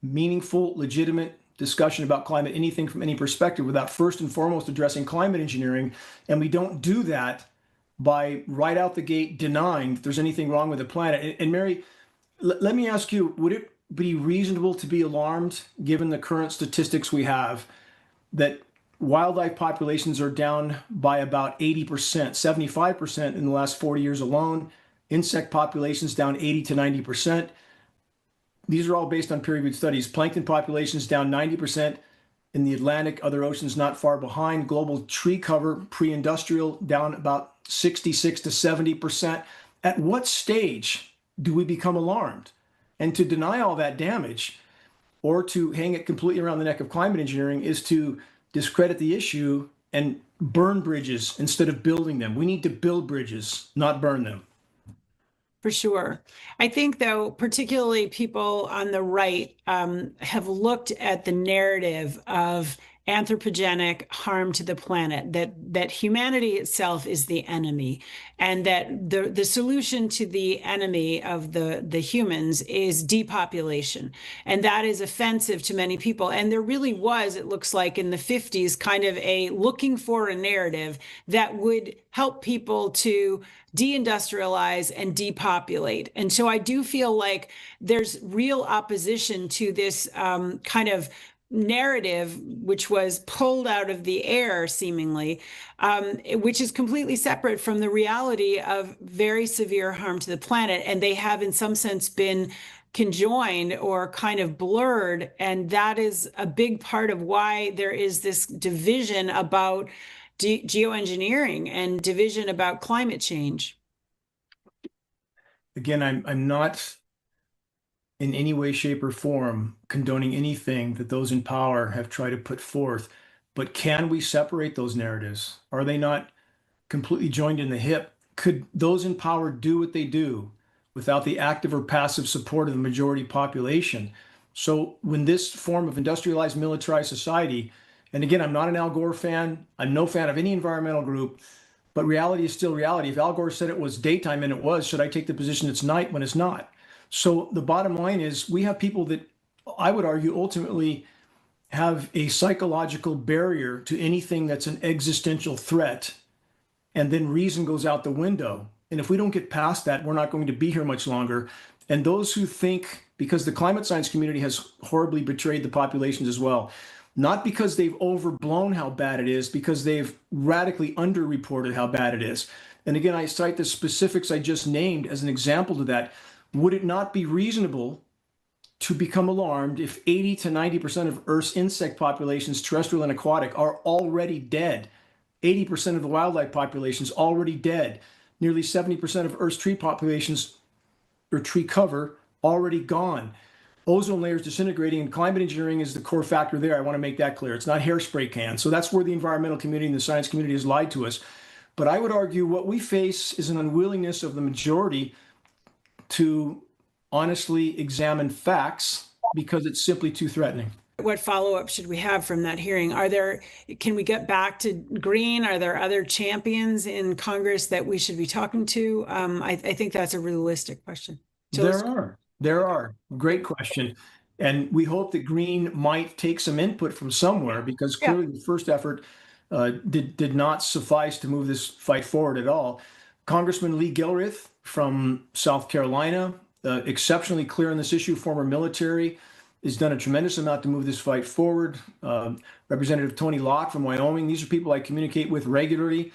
meaningful, legitimate discussion about climate, anything from any perspective, without first and foremost addressing climate engineering? And we don't do that by right out the gate denying that there's anything wrong with the planet. And Mary, let me ask you, would it be reasonable to be alarmed, given the current statistics we have, that wildlife populations are down by about 80%, 75% in the last 40 years alone? Insect populations down 80 to 90%. These are all based on peer-reviewed studies. Plankton populations down 90% in the Atlantic, other oceans not far behind. Global tree cover, pre-industrial, down about 66 to 70%. At what stage do we become alarmed? And to deny all that damage or to hang it completely around the neck of climate engineering is to discredit the issue and burn bridges instead of building them. We need to build bridges, not burn them. For sure. I think, though, particularly people on the right have looked at the narrative of anthropogenic harm to the planet, that humanity itself is the enemy, and that the solution to the enemy of the humans is depopulation. And that is offensive to many people. And there really was, it looks like in the 50s, kind of a looking for a narrative that would help people to deindustrialize and depopulate. And so I do feel like there's real opposition to this kind of narrative, which was pulled out of the air seemingly, which is completely separate from the reality of very severe harm to the planet. And they have in some sense been conjoined or kind of blurred. And that is a big part of why there is this division about geoengineering and division about climate change. Again, I'm not in any way, shape, or form condoning anything that those in power have tried to put forth. But can we separate those narratives? Are they not completely joined in the hip? Could those in power do what they do without the active or passive support of the majority population. So when this form of industrialized, militarized society, and again, I'm not an Al Gore fan, I'm no fan of any environmental group, but reality is still reality. If Al Gore said it was daytime, and it was, should I take the position it's night when it's not? So the bottom line is we have people that I would argue ultimately have a psychological barrier to anything that's an existential threat, and then reason goes out the window. And if we don't get past that, we're not going to be here much longer. And those who think, because the climate science community has horribly betrayed the populations as well, not because they've overblown how bad it is, because they've radically underreported how bad it is. And again, I cite the specifics I just named as an example to that. Would it not be reasonable to become alarmed if 80 to 90% of Earth's insect populations, terrestrial and aquatic, are already dead? 80% of the wildlife population is already dead. Nearly 70% of Earth's tree populations, or tree cover, already gone. Ozone layers disintegrating, and climate engineering is the core factor there. I want to make that clear. It's not hairspray cans. So that's where the environmental community and the science community has lied to us. But I would argue what we face is an unwillingness of the majority to honestly examine facts because it's simply too threatening. What follow-up should we have from that hearing? Can we get back to green? Are there other champions in Congress that we should be talking to? I think that's a realistic question. There are. Great question. And we hope that green might take some input from somewhere, because clearly the first effort did not suffice to move this fight forward at all. Congressman Lee Gilreath from South Carolina, exceptionally clear on this issue, former military, has done a tremendous amount to move this fight forward. Representative Tony Locke from Wyoming, these are people I communicate with regularly.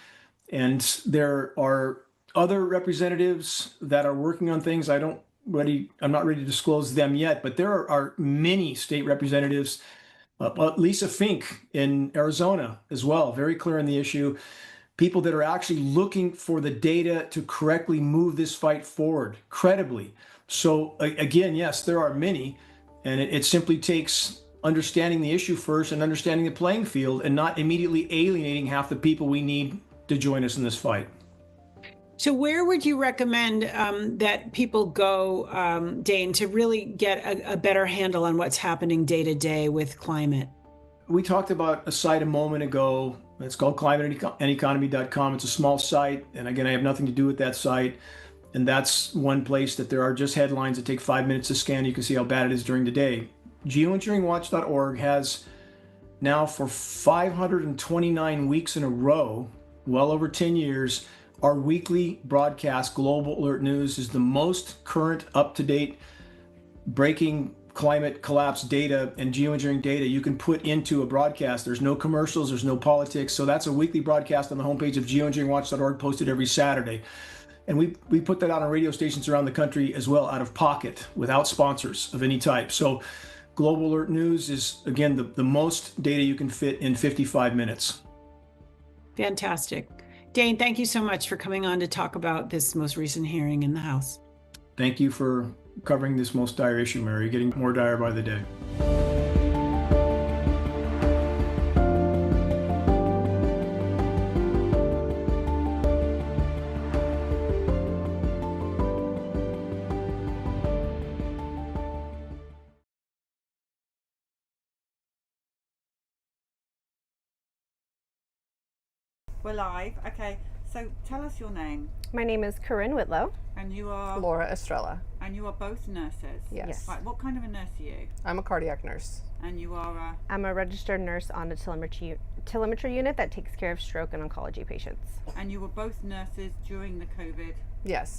And there are other representatives that are working on things. I'm not ready to disclose them yet, but there are many state representatives. Lisa Fink in Arizona as well, very clear on the issue. People that are actually looking for the data to correctly move this fight forward credibly. So again, yes, there are many, and it simply takes understanding the issue first and understanding the playing field, and not immediately alienating half the people we need to join us in this fight. So where would you recommend that people go, Dane, to really get a better handle on what's happening day to day with climate? We talked about a site a moment ago. It's called climateandeconomy.com. It's a small site. And again, I have nothing to do with that site. And that's one place that there are just headlines that take 5 minutes to scan. You can see how bad it is during the day. Geoengineeringwatch.org has now for 529 weeks in a row, well over 10 years, our weekly broadcast. Global Alert News is the most current, up-to-date, breaking climate collapse data and geoengineering data you can put into a broadcast. There's no commercials, there's no politics. So that's a weekly broadcast on the homepage of geoengineeringwatch.org, posted every Saturday. And we put that out on radio stations around the country as well, out of pocket, without sponsors of any type. So Global Alert News is, again, the most data you can fit in 55 minutes. Fantastic. Dane, thank you so much for coming on to talk about this most recent hearing in the House. Thank you for covering this most dire issue, Mary, getting more dire by the day. We're live. Okay, so tell us your name. My name is Corinne Whitlow. And you are? Laura Estrella. And you are both nurses? Yes. Right, what kind of a nurse are you? I'm a cardiac nurse. And you are a? I'm a registered nurse on the telemetry unit that takes care of stroke and oncology patients. And you were both nurses during the COVID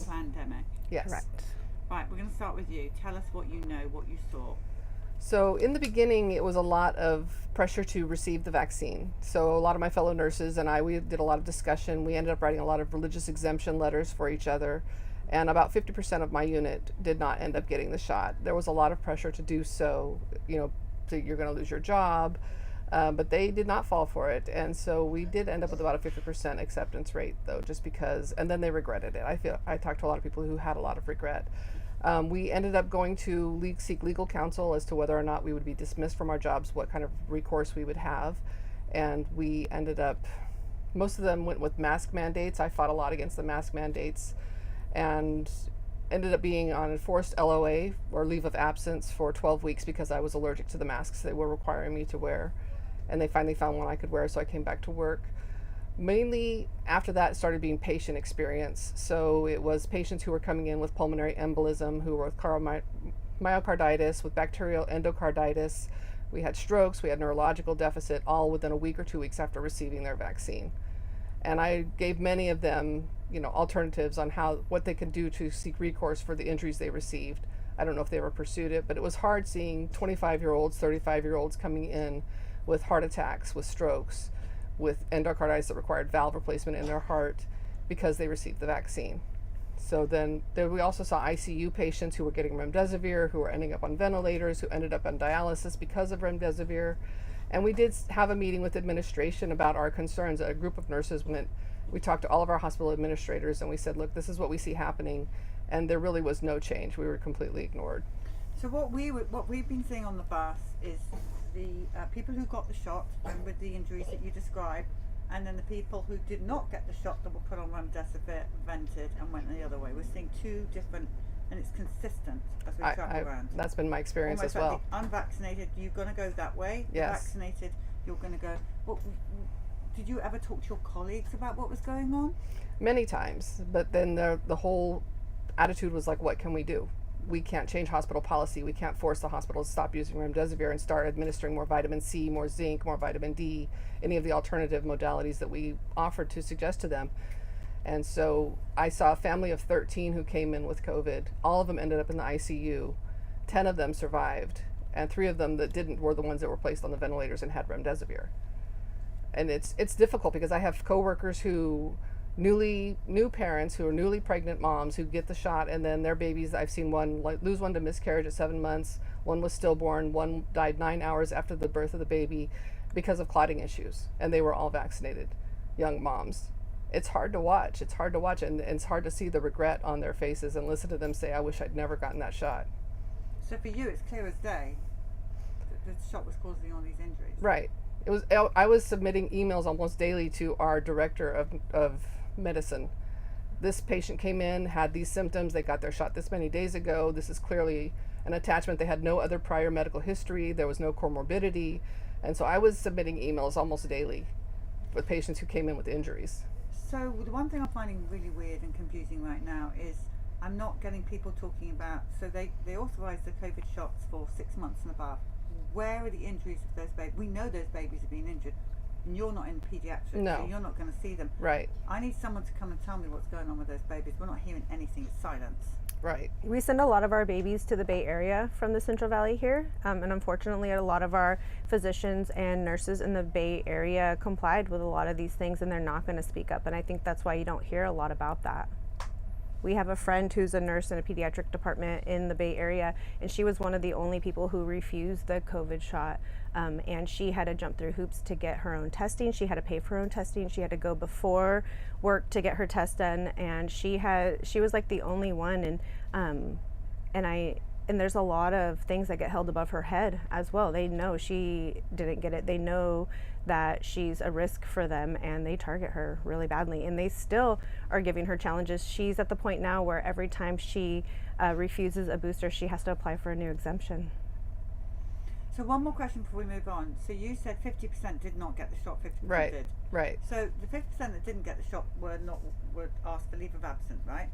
pandemic? Yes. Correct. Right, we're going to start with you. Tell us what you know, what you saw. So in the beginning, it was a lot of pressure to receive the vaccine. So a lot of my fellow nurses and we did a lot of discussion. We ended up writing a lot of religious exemption letters for each other. And about 50% of my unit did not end up getting the shot. There was a lot of pressure to do so, you're going to lose your job. But they did not fall for it. And so we did end up with about a 50% acceptance rate, though, just because, and then they regretted it. I talked to a lot of people who had a lot of regret. We ended up going to seek legal counsel as to whether or not we would be dismissed from our jobs, what kind of recourse we would have. And we ended up, most of them went with mask mandates. I fought a lot against the mask mandates. And ended up being on a forced LOA, or leave of absence, for 12 weeks because I was allergic to the masks they were requiring me to wear. And they finally found one I could wear, so I came back to work. Mainly after that, it started being patient experience. So it was patients who were coming in with pulmonary embolism, who were with myocarditis, with bacterial endocarditis. We had strokes, we had neurological deficit, all within a week or 2 weeks after receiving their vaccine. And I gave many of them, alternatives on what they could do to seek recourse for the injuries they received. I don't know if they ever pursued it, but it was hard seeing 25-year-olds, 35-year-olds coming in with heart attacks, with strokes, with endocarditis that required valve replacement in their heart because they received the vaccine. So then we also saw ICU patients who were getting remdesivir, who were ending up on ventilators, who ended up on dialysis because of remdesivir. And we did have a meeting with administration about our concerns. A group of nurses we talked to all of our hospital administrators, and we said, look, this is what we see happening. And there really was no change. We were completely ignored. So what we've been seeing on the bus is the people who got the shot and with the injuries that you described, and then the people who did not get the shot that were put on remdesivir, vented, and went the other way. We're seeing two different, and it's consistent as we travel around. That's been my experience almost as well. Like the unvaccinated, you're going to go that way. Yes. The vaccinated, you're going to go. Did you ever talk to your colleagues about what was going on? Many times, but then the whole attitude was like, what can we do? We can't change hospital policy. We can't force the hospital to stop using remdesivir and start administering more vitamin C, more zinc, more vitamin D, any of the alternative modalities that we offered to suggest to them. And so I saw a family of 13 who came in with COVID. All of them ended up in the ICU. 10 of them survived, and 3 of them that didn't were the ones that were placed on the ventilators and had remdesivir. And it's difficult because I have coworkers who new parents who are newly pregnant moms who get the shot, and then their babies, I've seen one lose one to miscarriage at 7 months, one was stillborn, one died 9 hours after the birth of the baby because of clotting issues, and they were all vaccinated young moms. It's hard to watch, and it's hard to see the regret on their faces and listen to them say, I wish I'd never gotten that shot. So for you, it's clear as day that the shot was causing all these injuries. Right. I was submitting emails almost daily to our director of medicine. This patient came in, had these symptoms, they got their shot this many days ago, this is clearly an attachment, they had no other prior medical history, there was no comorbidity, and so I was submitting emails almost daily with patients who came in with injuries. So the one thing I'm finding really weird and confusing right now is I'm not getting people talking about, so they authorised the COVID shots for 6 months and above. Where are the injuries of those babies? We know those babies have been injured. And you're not in pediatrics, no. So you're not going to see them. Right. I need someone to come and tell me what's going on with those babies. We're not hearing anything, it's silence. Right. We send a lot of our babies to the Bay Area from the Central Valley here, and unfortunately a lot of our physicians and nurses in the Bay Area complied with a lot of these things, and they're not going to speak up, and I think that's why you don't hear a lot about that. We have a friend who's a nurse in a pediatric department in the Bay Area, and she was one of the only people who refused the COVID shot, and she had to jump through hoops to get her own testing. She had to pay for her own testing. She had to go before work to get her test done, and she was like the only one, and there's a lot of things that get held above her head as well. They know she didn't get it. They know that she's a risk for them, and they target her really badly, and they still are giving her challenges. She's at the point now where every time she refuses a booster, she has to apply for a new exemption. So one more question before we move on. So you said 50% did not get the shot, 50% Right. did. Right. So the 50% that didn't get the shot were asked for leave of absence, right?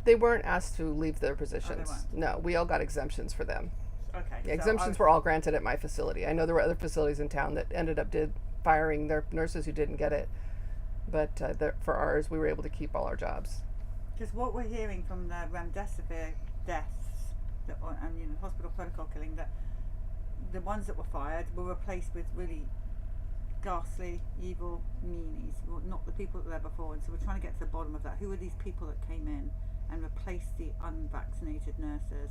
They weren't asked to leave their positions. weren't? No, we all got exemptions for them. Okay. The exemptions were all granted at my facility. I know there were other facilities in town that ended up firing their nurses who didn't get it, but for ours, we were able to keep all our jobs. Because what we're hearing from the remdesivir deaths and hospital protocol killing, that the ones that were fired were replaced with really ghastly, evil meanies, not the people that were there before. And so we're trying to get to the bottom of that. Who are these people that came in and replaced the unvaccinated nurses?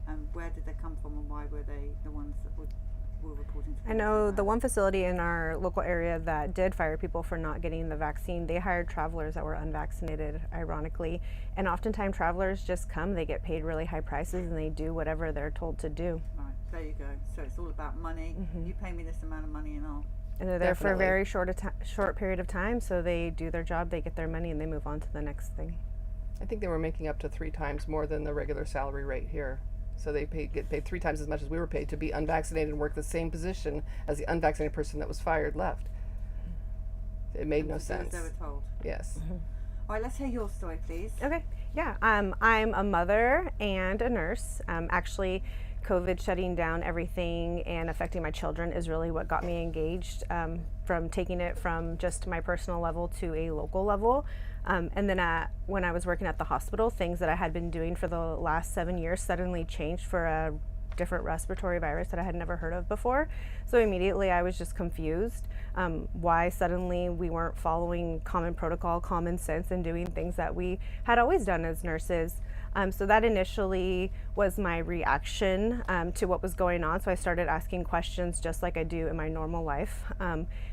And where did they come from, and why were they the ones that were reporting to? I know the one facility in our local area that did fire people for not getting the vaccine, they hired travelers that were unvaccinated, ironically. And oftentimes travelers just come, they get paid really high prices, and they do whatever they're told to do. Right, there you go. So it's all about money. Mm-hmm. You pay me this amount of money and I'll... And they're there for a very short period of time, so they do their job, they get their money, and they move on to the next thing. I think they were making up to 3 times more than the regular salary rate here. So they get paid 3 times as much as we were paid to be unvaccinated and work the same position as the unvaccinated person that was fired left. It made no sense. They were told. Yes. All right, let's hear your story, please. Okay, yeah, I'm a mother and a nurse. Actually, COVID shutting down everything and affecting my children is really what got me engaged, from taking it from just my personal level to a local level. And then when I was working at the hospital, things that I had been doing for the last 7 years suddenly changed for a different respiratory virus that I had never heard of before. So immediately I was just confused why suddenly we weren't following common protocol, common sense, and doing things that we had always done as nurses. So that initially was my reaction to what was going on. So I started asking questions just like I do in my normal life.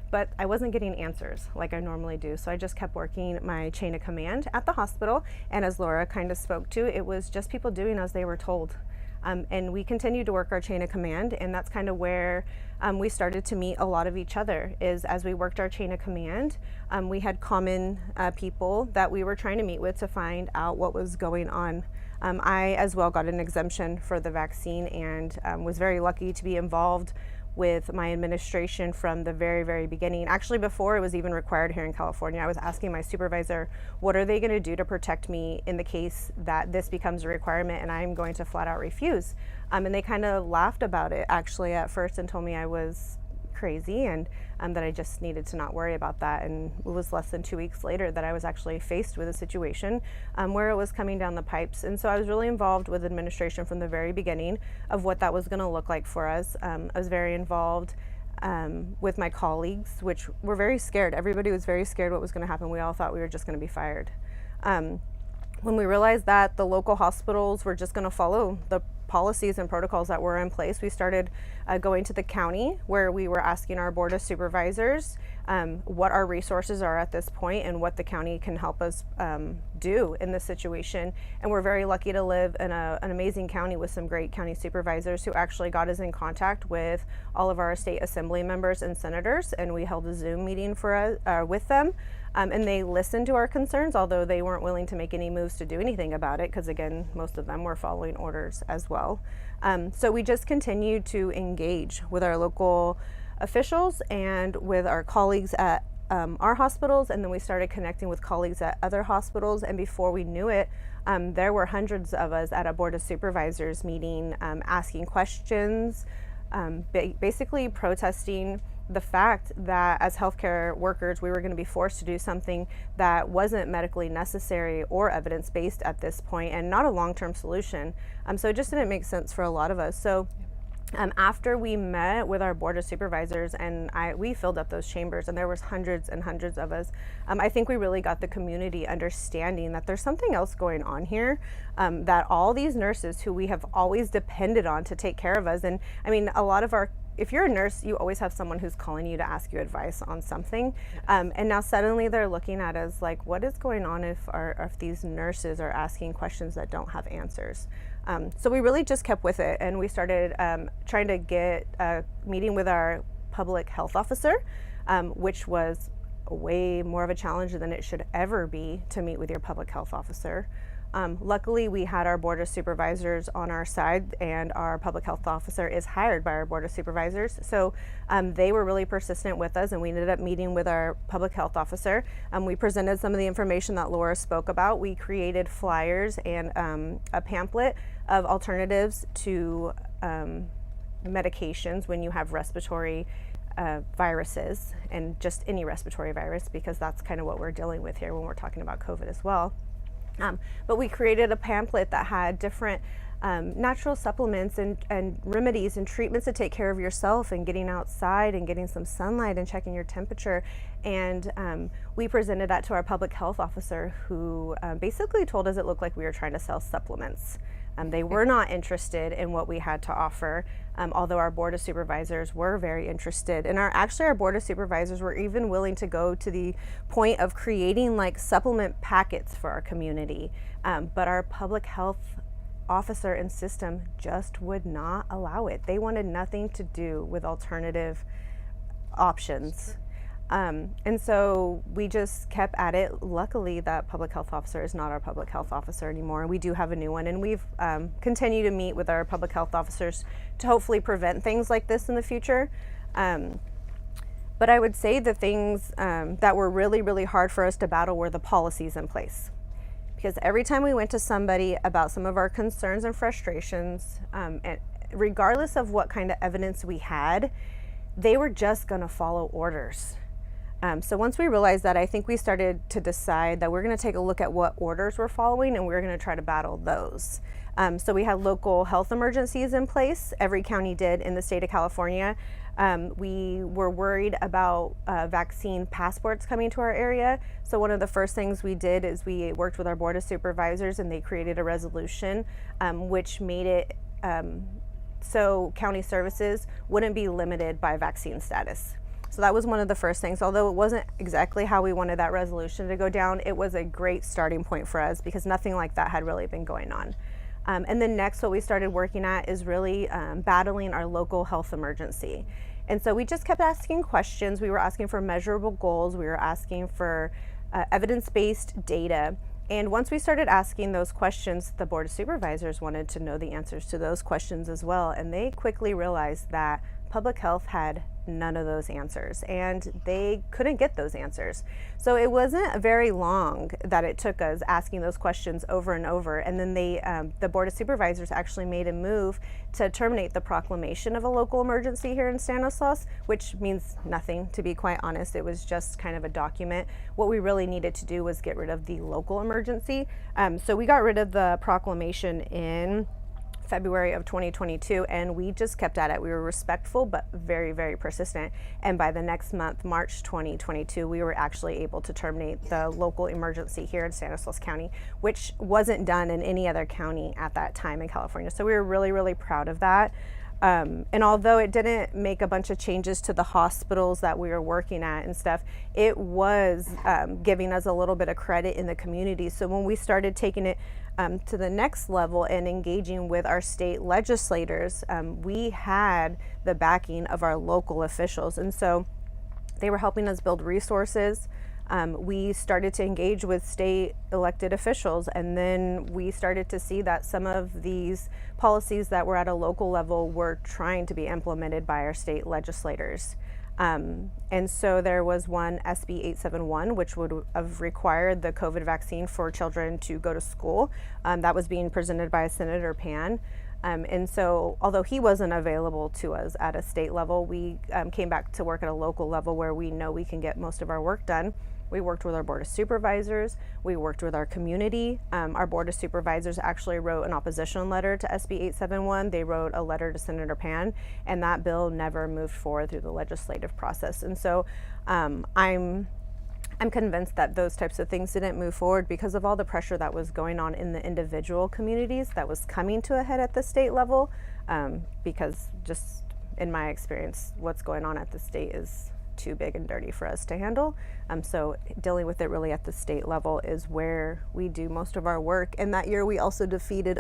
But I wasn't getting answers like I normally do. So I just kept working my chain of command at the hospital. And as Laura kind of spoke to, it was just people doing as they were told. And we continued to work our chain of command, and that's kind of where we started to meet a lot of each other. Is as we worked our chain of command, we had common people that we were trying to meet with to find out what was going on. I as well got an exemption for the vaccine and was very lucky to be involved with my administration from the very, very beginning. Actually, before it was even required here in California, I was asking my supervisor, what are they gonna do to protect me in the case that this becomes a requirement and I'm going to flat out refuse? And they kind of laughed about it actually at first and told me I was crazy and that I just needed to not worry about that. And it was less than 2 weeks later that I was actually faced with a situation where it was coming down the pipes. And so I was really involved with administration from the very beginning of what that was going to look like for us. I was very involved with my colleagues, which were very scared. Everybody was very scared what was going to happen. We all thought we were just going to be fired. When we realized that the local hospitals were just going to follow the policies and protocols that were in place, we started going to the county where we were asking our board of supervisors what our resources are at this point and what the county can help us do in this situation. And we're very lucky to live in an amazing county with some great county supervisors who actually got us in contact with all of our state assembly members and senators, and we held a Zoom meeting with them. And they listened to our concerns, although they weren't willing to make any moves to do anything about it, because again, most of them were following orders as well. So we just continued to engage with our local officials and with our colleagues at our hospitals, and then we started connecting with colleagues at other hospitals, and before we knew it, there were hundreds of us at a board of supervisors meeting, asking questions, basically protesting the fact that as healthcare workers, we were going to be forced to do something that wasn't medically necessary or evidence-based at this point, and not a long-term solution. So it just didn't make sense for a lot of us. So after we met with our board of supervisors and we filled up those chambers, and there was hundreds and hundreds of us, I think we really got the community understanding that there's something else going on here, that all these nurses who we have always depended on to take care of us, and I mean, if you're a nurse, you always have someone who's calling you to ask you advice on something. And now suddenly they're looking at us like, what is going on if these nurses are asking questions that don't have answers? So we really just kept with it, and we started trying to get a meeting with our public health officer, which was way more of a challenge than it should ever be to meet with your public health officer. Luckily, we had our board of supervisors on our side, and our public health officer is hired by our board of supervisors. So they were really persistent with us, and we ended up meeting with our public health officer. We presented some of the information that Laura spoke about. We created flyers and a pamphlet of alternatives to medications when you have respiratory viruses, and just any respiratory virus, because that's kind of what we're dealing with here when we're talking about COVID as well. But we created a pamphlet that had different natural supplements and remedies and treatments to take care of yourself, and getting outside and getting some sunlight and checking your temperature. And we presented that to our public health officer, who basically told us it looked like we were trying to sell supplements. They were not interested in what we had to offer, although our board of supervisors were very interested. And our board of supervisors were even willing to go to the point of creating like supplement packets for our community. But our public health officer and system just would not allow it. They wanted nothing to do with alternative options. And so we just kept at it. Luckily, that public health officer is not our public health officer anymore. We do have a new one, and we've continued to meet with our public health officers to hopefully prevent things like this in the future. But I would say the things that were really, really hard for us to battle were the policies in place. Because every time we went to somebody about some of our concerns and frustrations, and regardless of what kind of evidence we had, they were just going to follow orders. So once we realized that, I think we started to decide that we're going to take a look at what orders we're following, and we're going to try to battle those. So we had local health emergencies in place. Every county did in the state of California. We were worried about vaccine passports coming to our area. So one of the first things we did is we worked with our board of supervisors, and they created a resolution which made it so county services wouldn't be limited by vaccine status. So that was one of the first things. Although it wasn't exactly how we wanted that resolution to go down, it was a great starting point for us because nothing like that had really been going on. And then next, what we started working at is really battling our local health emergency. And so we just kept asking questions. We were asking for measurable goals. We were asking for evidence-based data. And once we started asking those questions, the Board of Supervisors wanted to know the answers to those questions as well. And they quickly realized that public health had none of those answers, and they couldn't get those answers. So it wasn't very long that it took us asking those questions over and over. And then the Board of Supervisors actually made a move to terminate the proclamation of a local emergency here in Stanislaus, which means nothing, to be quite honest. It was just kind of a document. What we really needed to do was get rid of the local emergency. So we got rid of the proclamation in February of 2022, and we just kept at it. We were respectful but very, very persistent, and by the next month, March 2022, we were actually able to terminate the local emergency here in Stanislaus County, which wasn't done in any other county at that time in California. So we were really, really proud of that. And although it didn't make a bunch of changes to the hospitals that we were working at and stuff, it was giving us a little bit of credit in the community. So when we started taking it to the next level and engaging with our state legislators, we had the backing of our local officials. And so they were helping us build resources. We started to engage with state elected officials, and then we started to see that some of these policies that were at a local level were trying to be implemented by our state legislators. And so there was one, SB 871, which would have required the COVID vaccine for children to go to school. That was being presented by Senator Pan. And so although he wasn't available to us at a state level, we came back to work at a local level where we know we can get most of our work done. We worked with our Board of Supervisors. We worked with our community. Our Board of Supervisors actually wrote an opposition letter to SB 871. They wrote a letter to Senator Pan, and that bill never moved forward through the legislative process. And so I'm convinced that those types of things didn't move forward because of all the pressure that was going on in the individual communities that was coming to a head at the state level. Because just in my experience, what's going on at the state is too big and dirty for us to handle. So dealing with it really at the state level is where we do most of our work. And that year we also defeated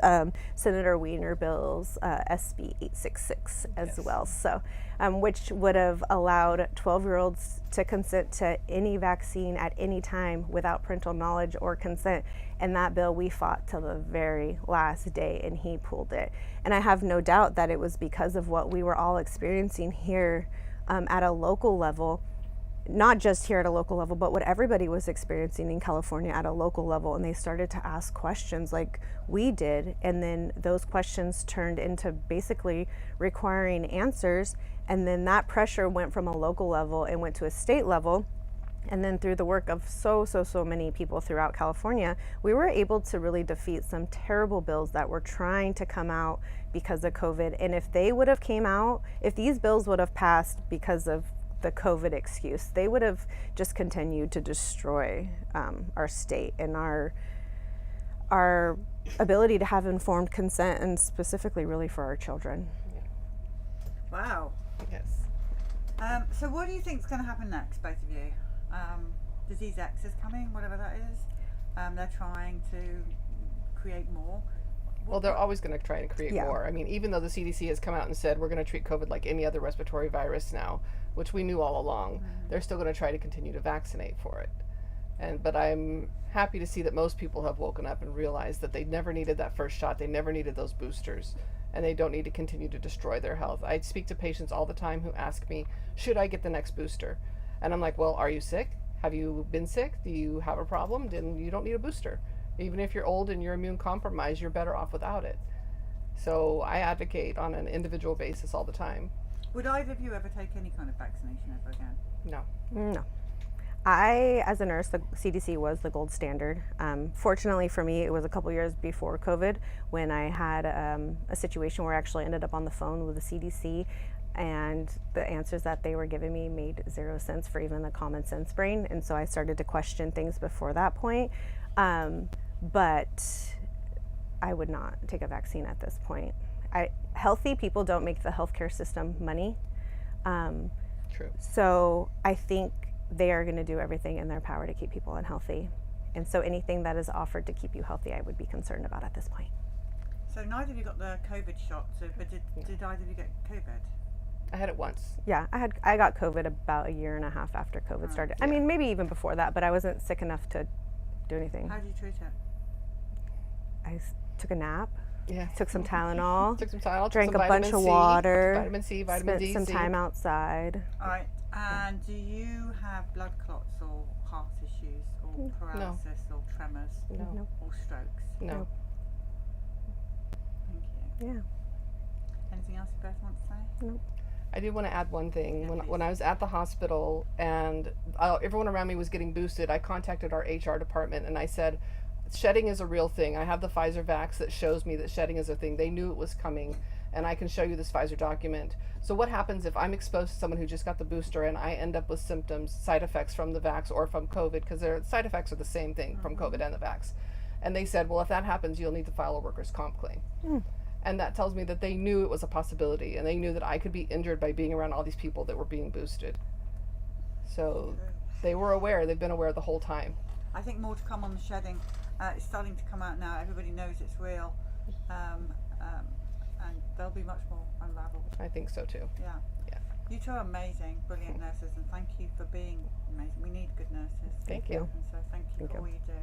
Senator Wiener's SB 866 as well. So, which would have allowed 12-year-olds to consent to any vaccine at any time without parental knowledge or consent. And that bill we fought till the very last day, and he pulled it. And I have no doubt that it was because of what we were all experiencing here at a local level, not just here at a local level, but what everybody was experiencing in California at a local level. And they started to ask questions like we did. And then those questions turned into basically requiring answers. And then that pressure went from a local level and went to a state level. And then through the work of so many people throughout California, we were able to really defeat some terrible bills that were trying to come out because of COVID. And if they would have came out, if these bills would have passed because of the COVID excuse, they would have just continued to destroy our state and our ability to have informed consent, and specifically really for our children. Wow. Yes. So what do you think is going to happen next, both of you? Disease X is coming, whatever that is. They're trying to create more. Well, they're always going to try and create Yeah. more. I mean, even though the CDC has come out and said we're going to treat COVID like any other respiratory virus now, which we knew all along, they're still going to try to continue to vaccinate for it. But I'm happy to see that most people have woken up and realized that they never needed that first shot. They never needed those boosters, and they don't need to continue to destroy their health. I speak to patients all the time who ask me, should I get the next booster? And I'm like, well, are you sick? Have you been sick? Do you have a problem? Then you don't need a booster. Even if you're old and you're immune compromised, you're better off without it. So I advocate on an individual basis all the time. Would either of you ever take any kind of vaccination ever again? No. No. As a nurse, the CDC was the gold standard. Fortunately for me, it was a couple years before COVID when I had a situation where I actually ended up on the phone with the CDC, and the answers that they were giving me made 0 sense for even the common sense brain. And so I started to question things before that point. But I would not take a vaccine at this point. Healthy people don't make the healthcare system money. True. So I think they are going to do everything in their power to keep people unhealthy. And so anything that is offered to keep you healthy, I would be concerned about at this point. So neither of you got the COVID shot, but did either of you get COVID? I had it once. Yeah, I got COVID about 1.5 years after COVID started. I mean, maybe even before that, but I wasn't sick enough to do anything. How did you treat it? I took a nap. Yeah. Took some Tylenol. Took some Tylenol. Drank some a bunch of water. Vitamin C, vitamin spent D. some C. time outside. All right. And do you have blood clots or heart issues or paralysis or tremors No. or strokes? No. Thank you. Yeah. Anything else you both want to say? Nope. I did want to add one thing. Yeah, When I was at the hospital and everyone around me was getting boosted, I contacted our HR department and I said, shedding is a real thing. I have the Pfizer vax that shows me that shedding is a thing. They knew it was coming, and I can show you this Pfizer document. So what happens if I'm exposed to someone who just got the booster and I end up with symptoms, side effects from the vax or from COVID, because their side effects are the same thing from COVID and the vax. And they said, well, if that happens, you'll need to file a workers' comp claim. And that tells me that they knew it was a possibility, and they knew that I could be injured by being around all these people that were being boosted. So they were aware. They've been aware the whole time. I think more to come on the shedding. It's starting to come out now. Everybody knows it's real, and they'll be much more unraveled. I think so too. Yeah. Yeah. You two are amazing, brilliant nurses, and thank you for being amazing. We need good nurses. Thank you. And so thank you for all you do.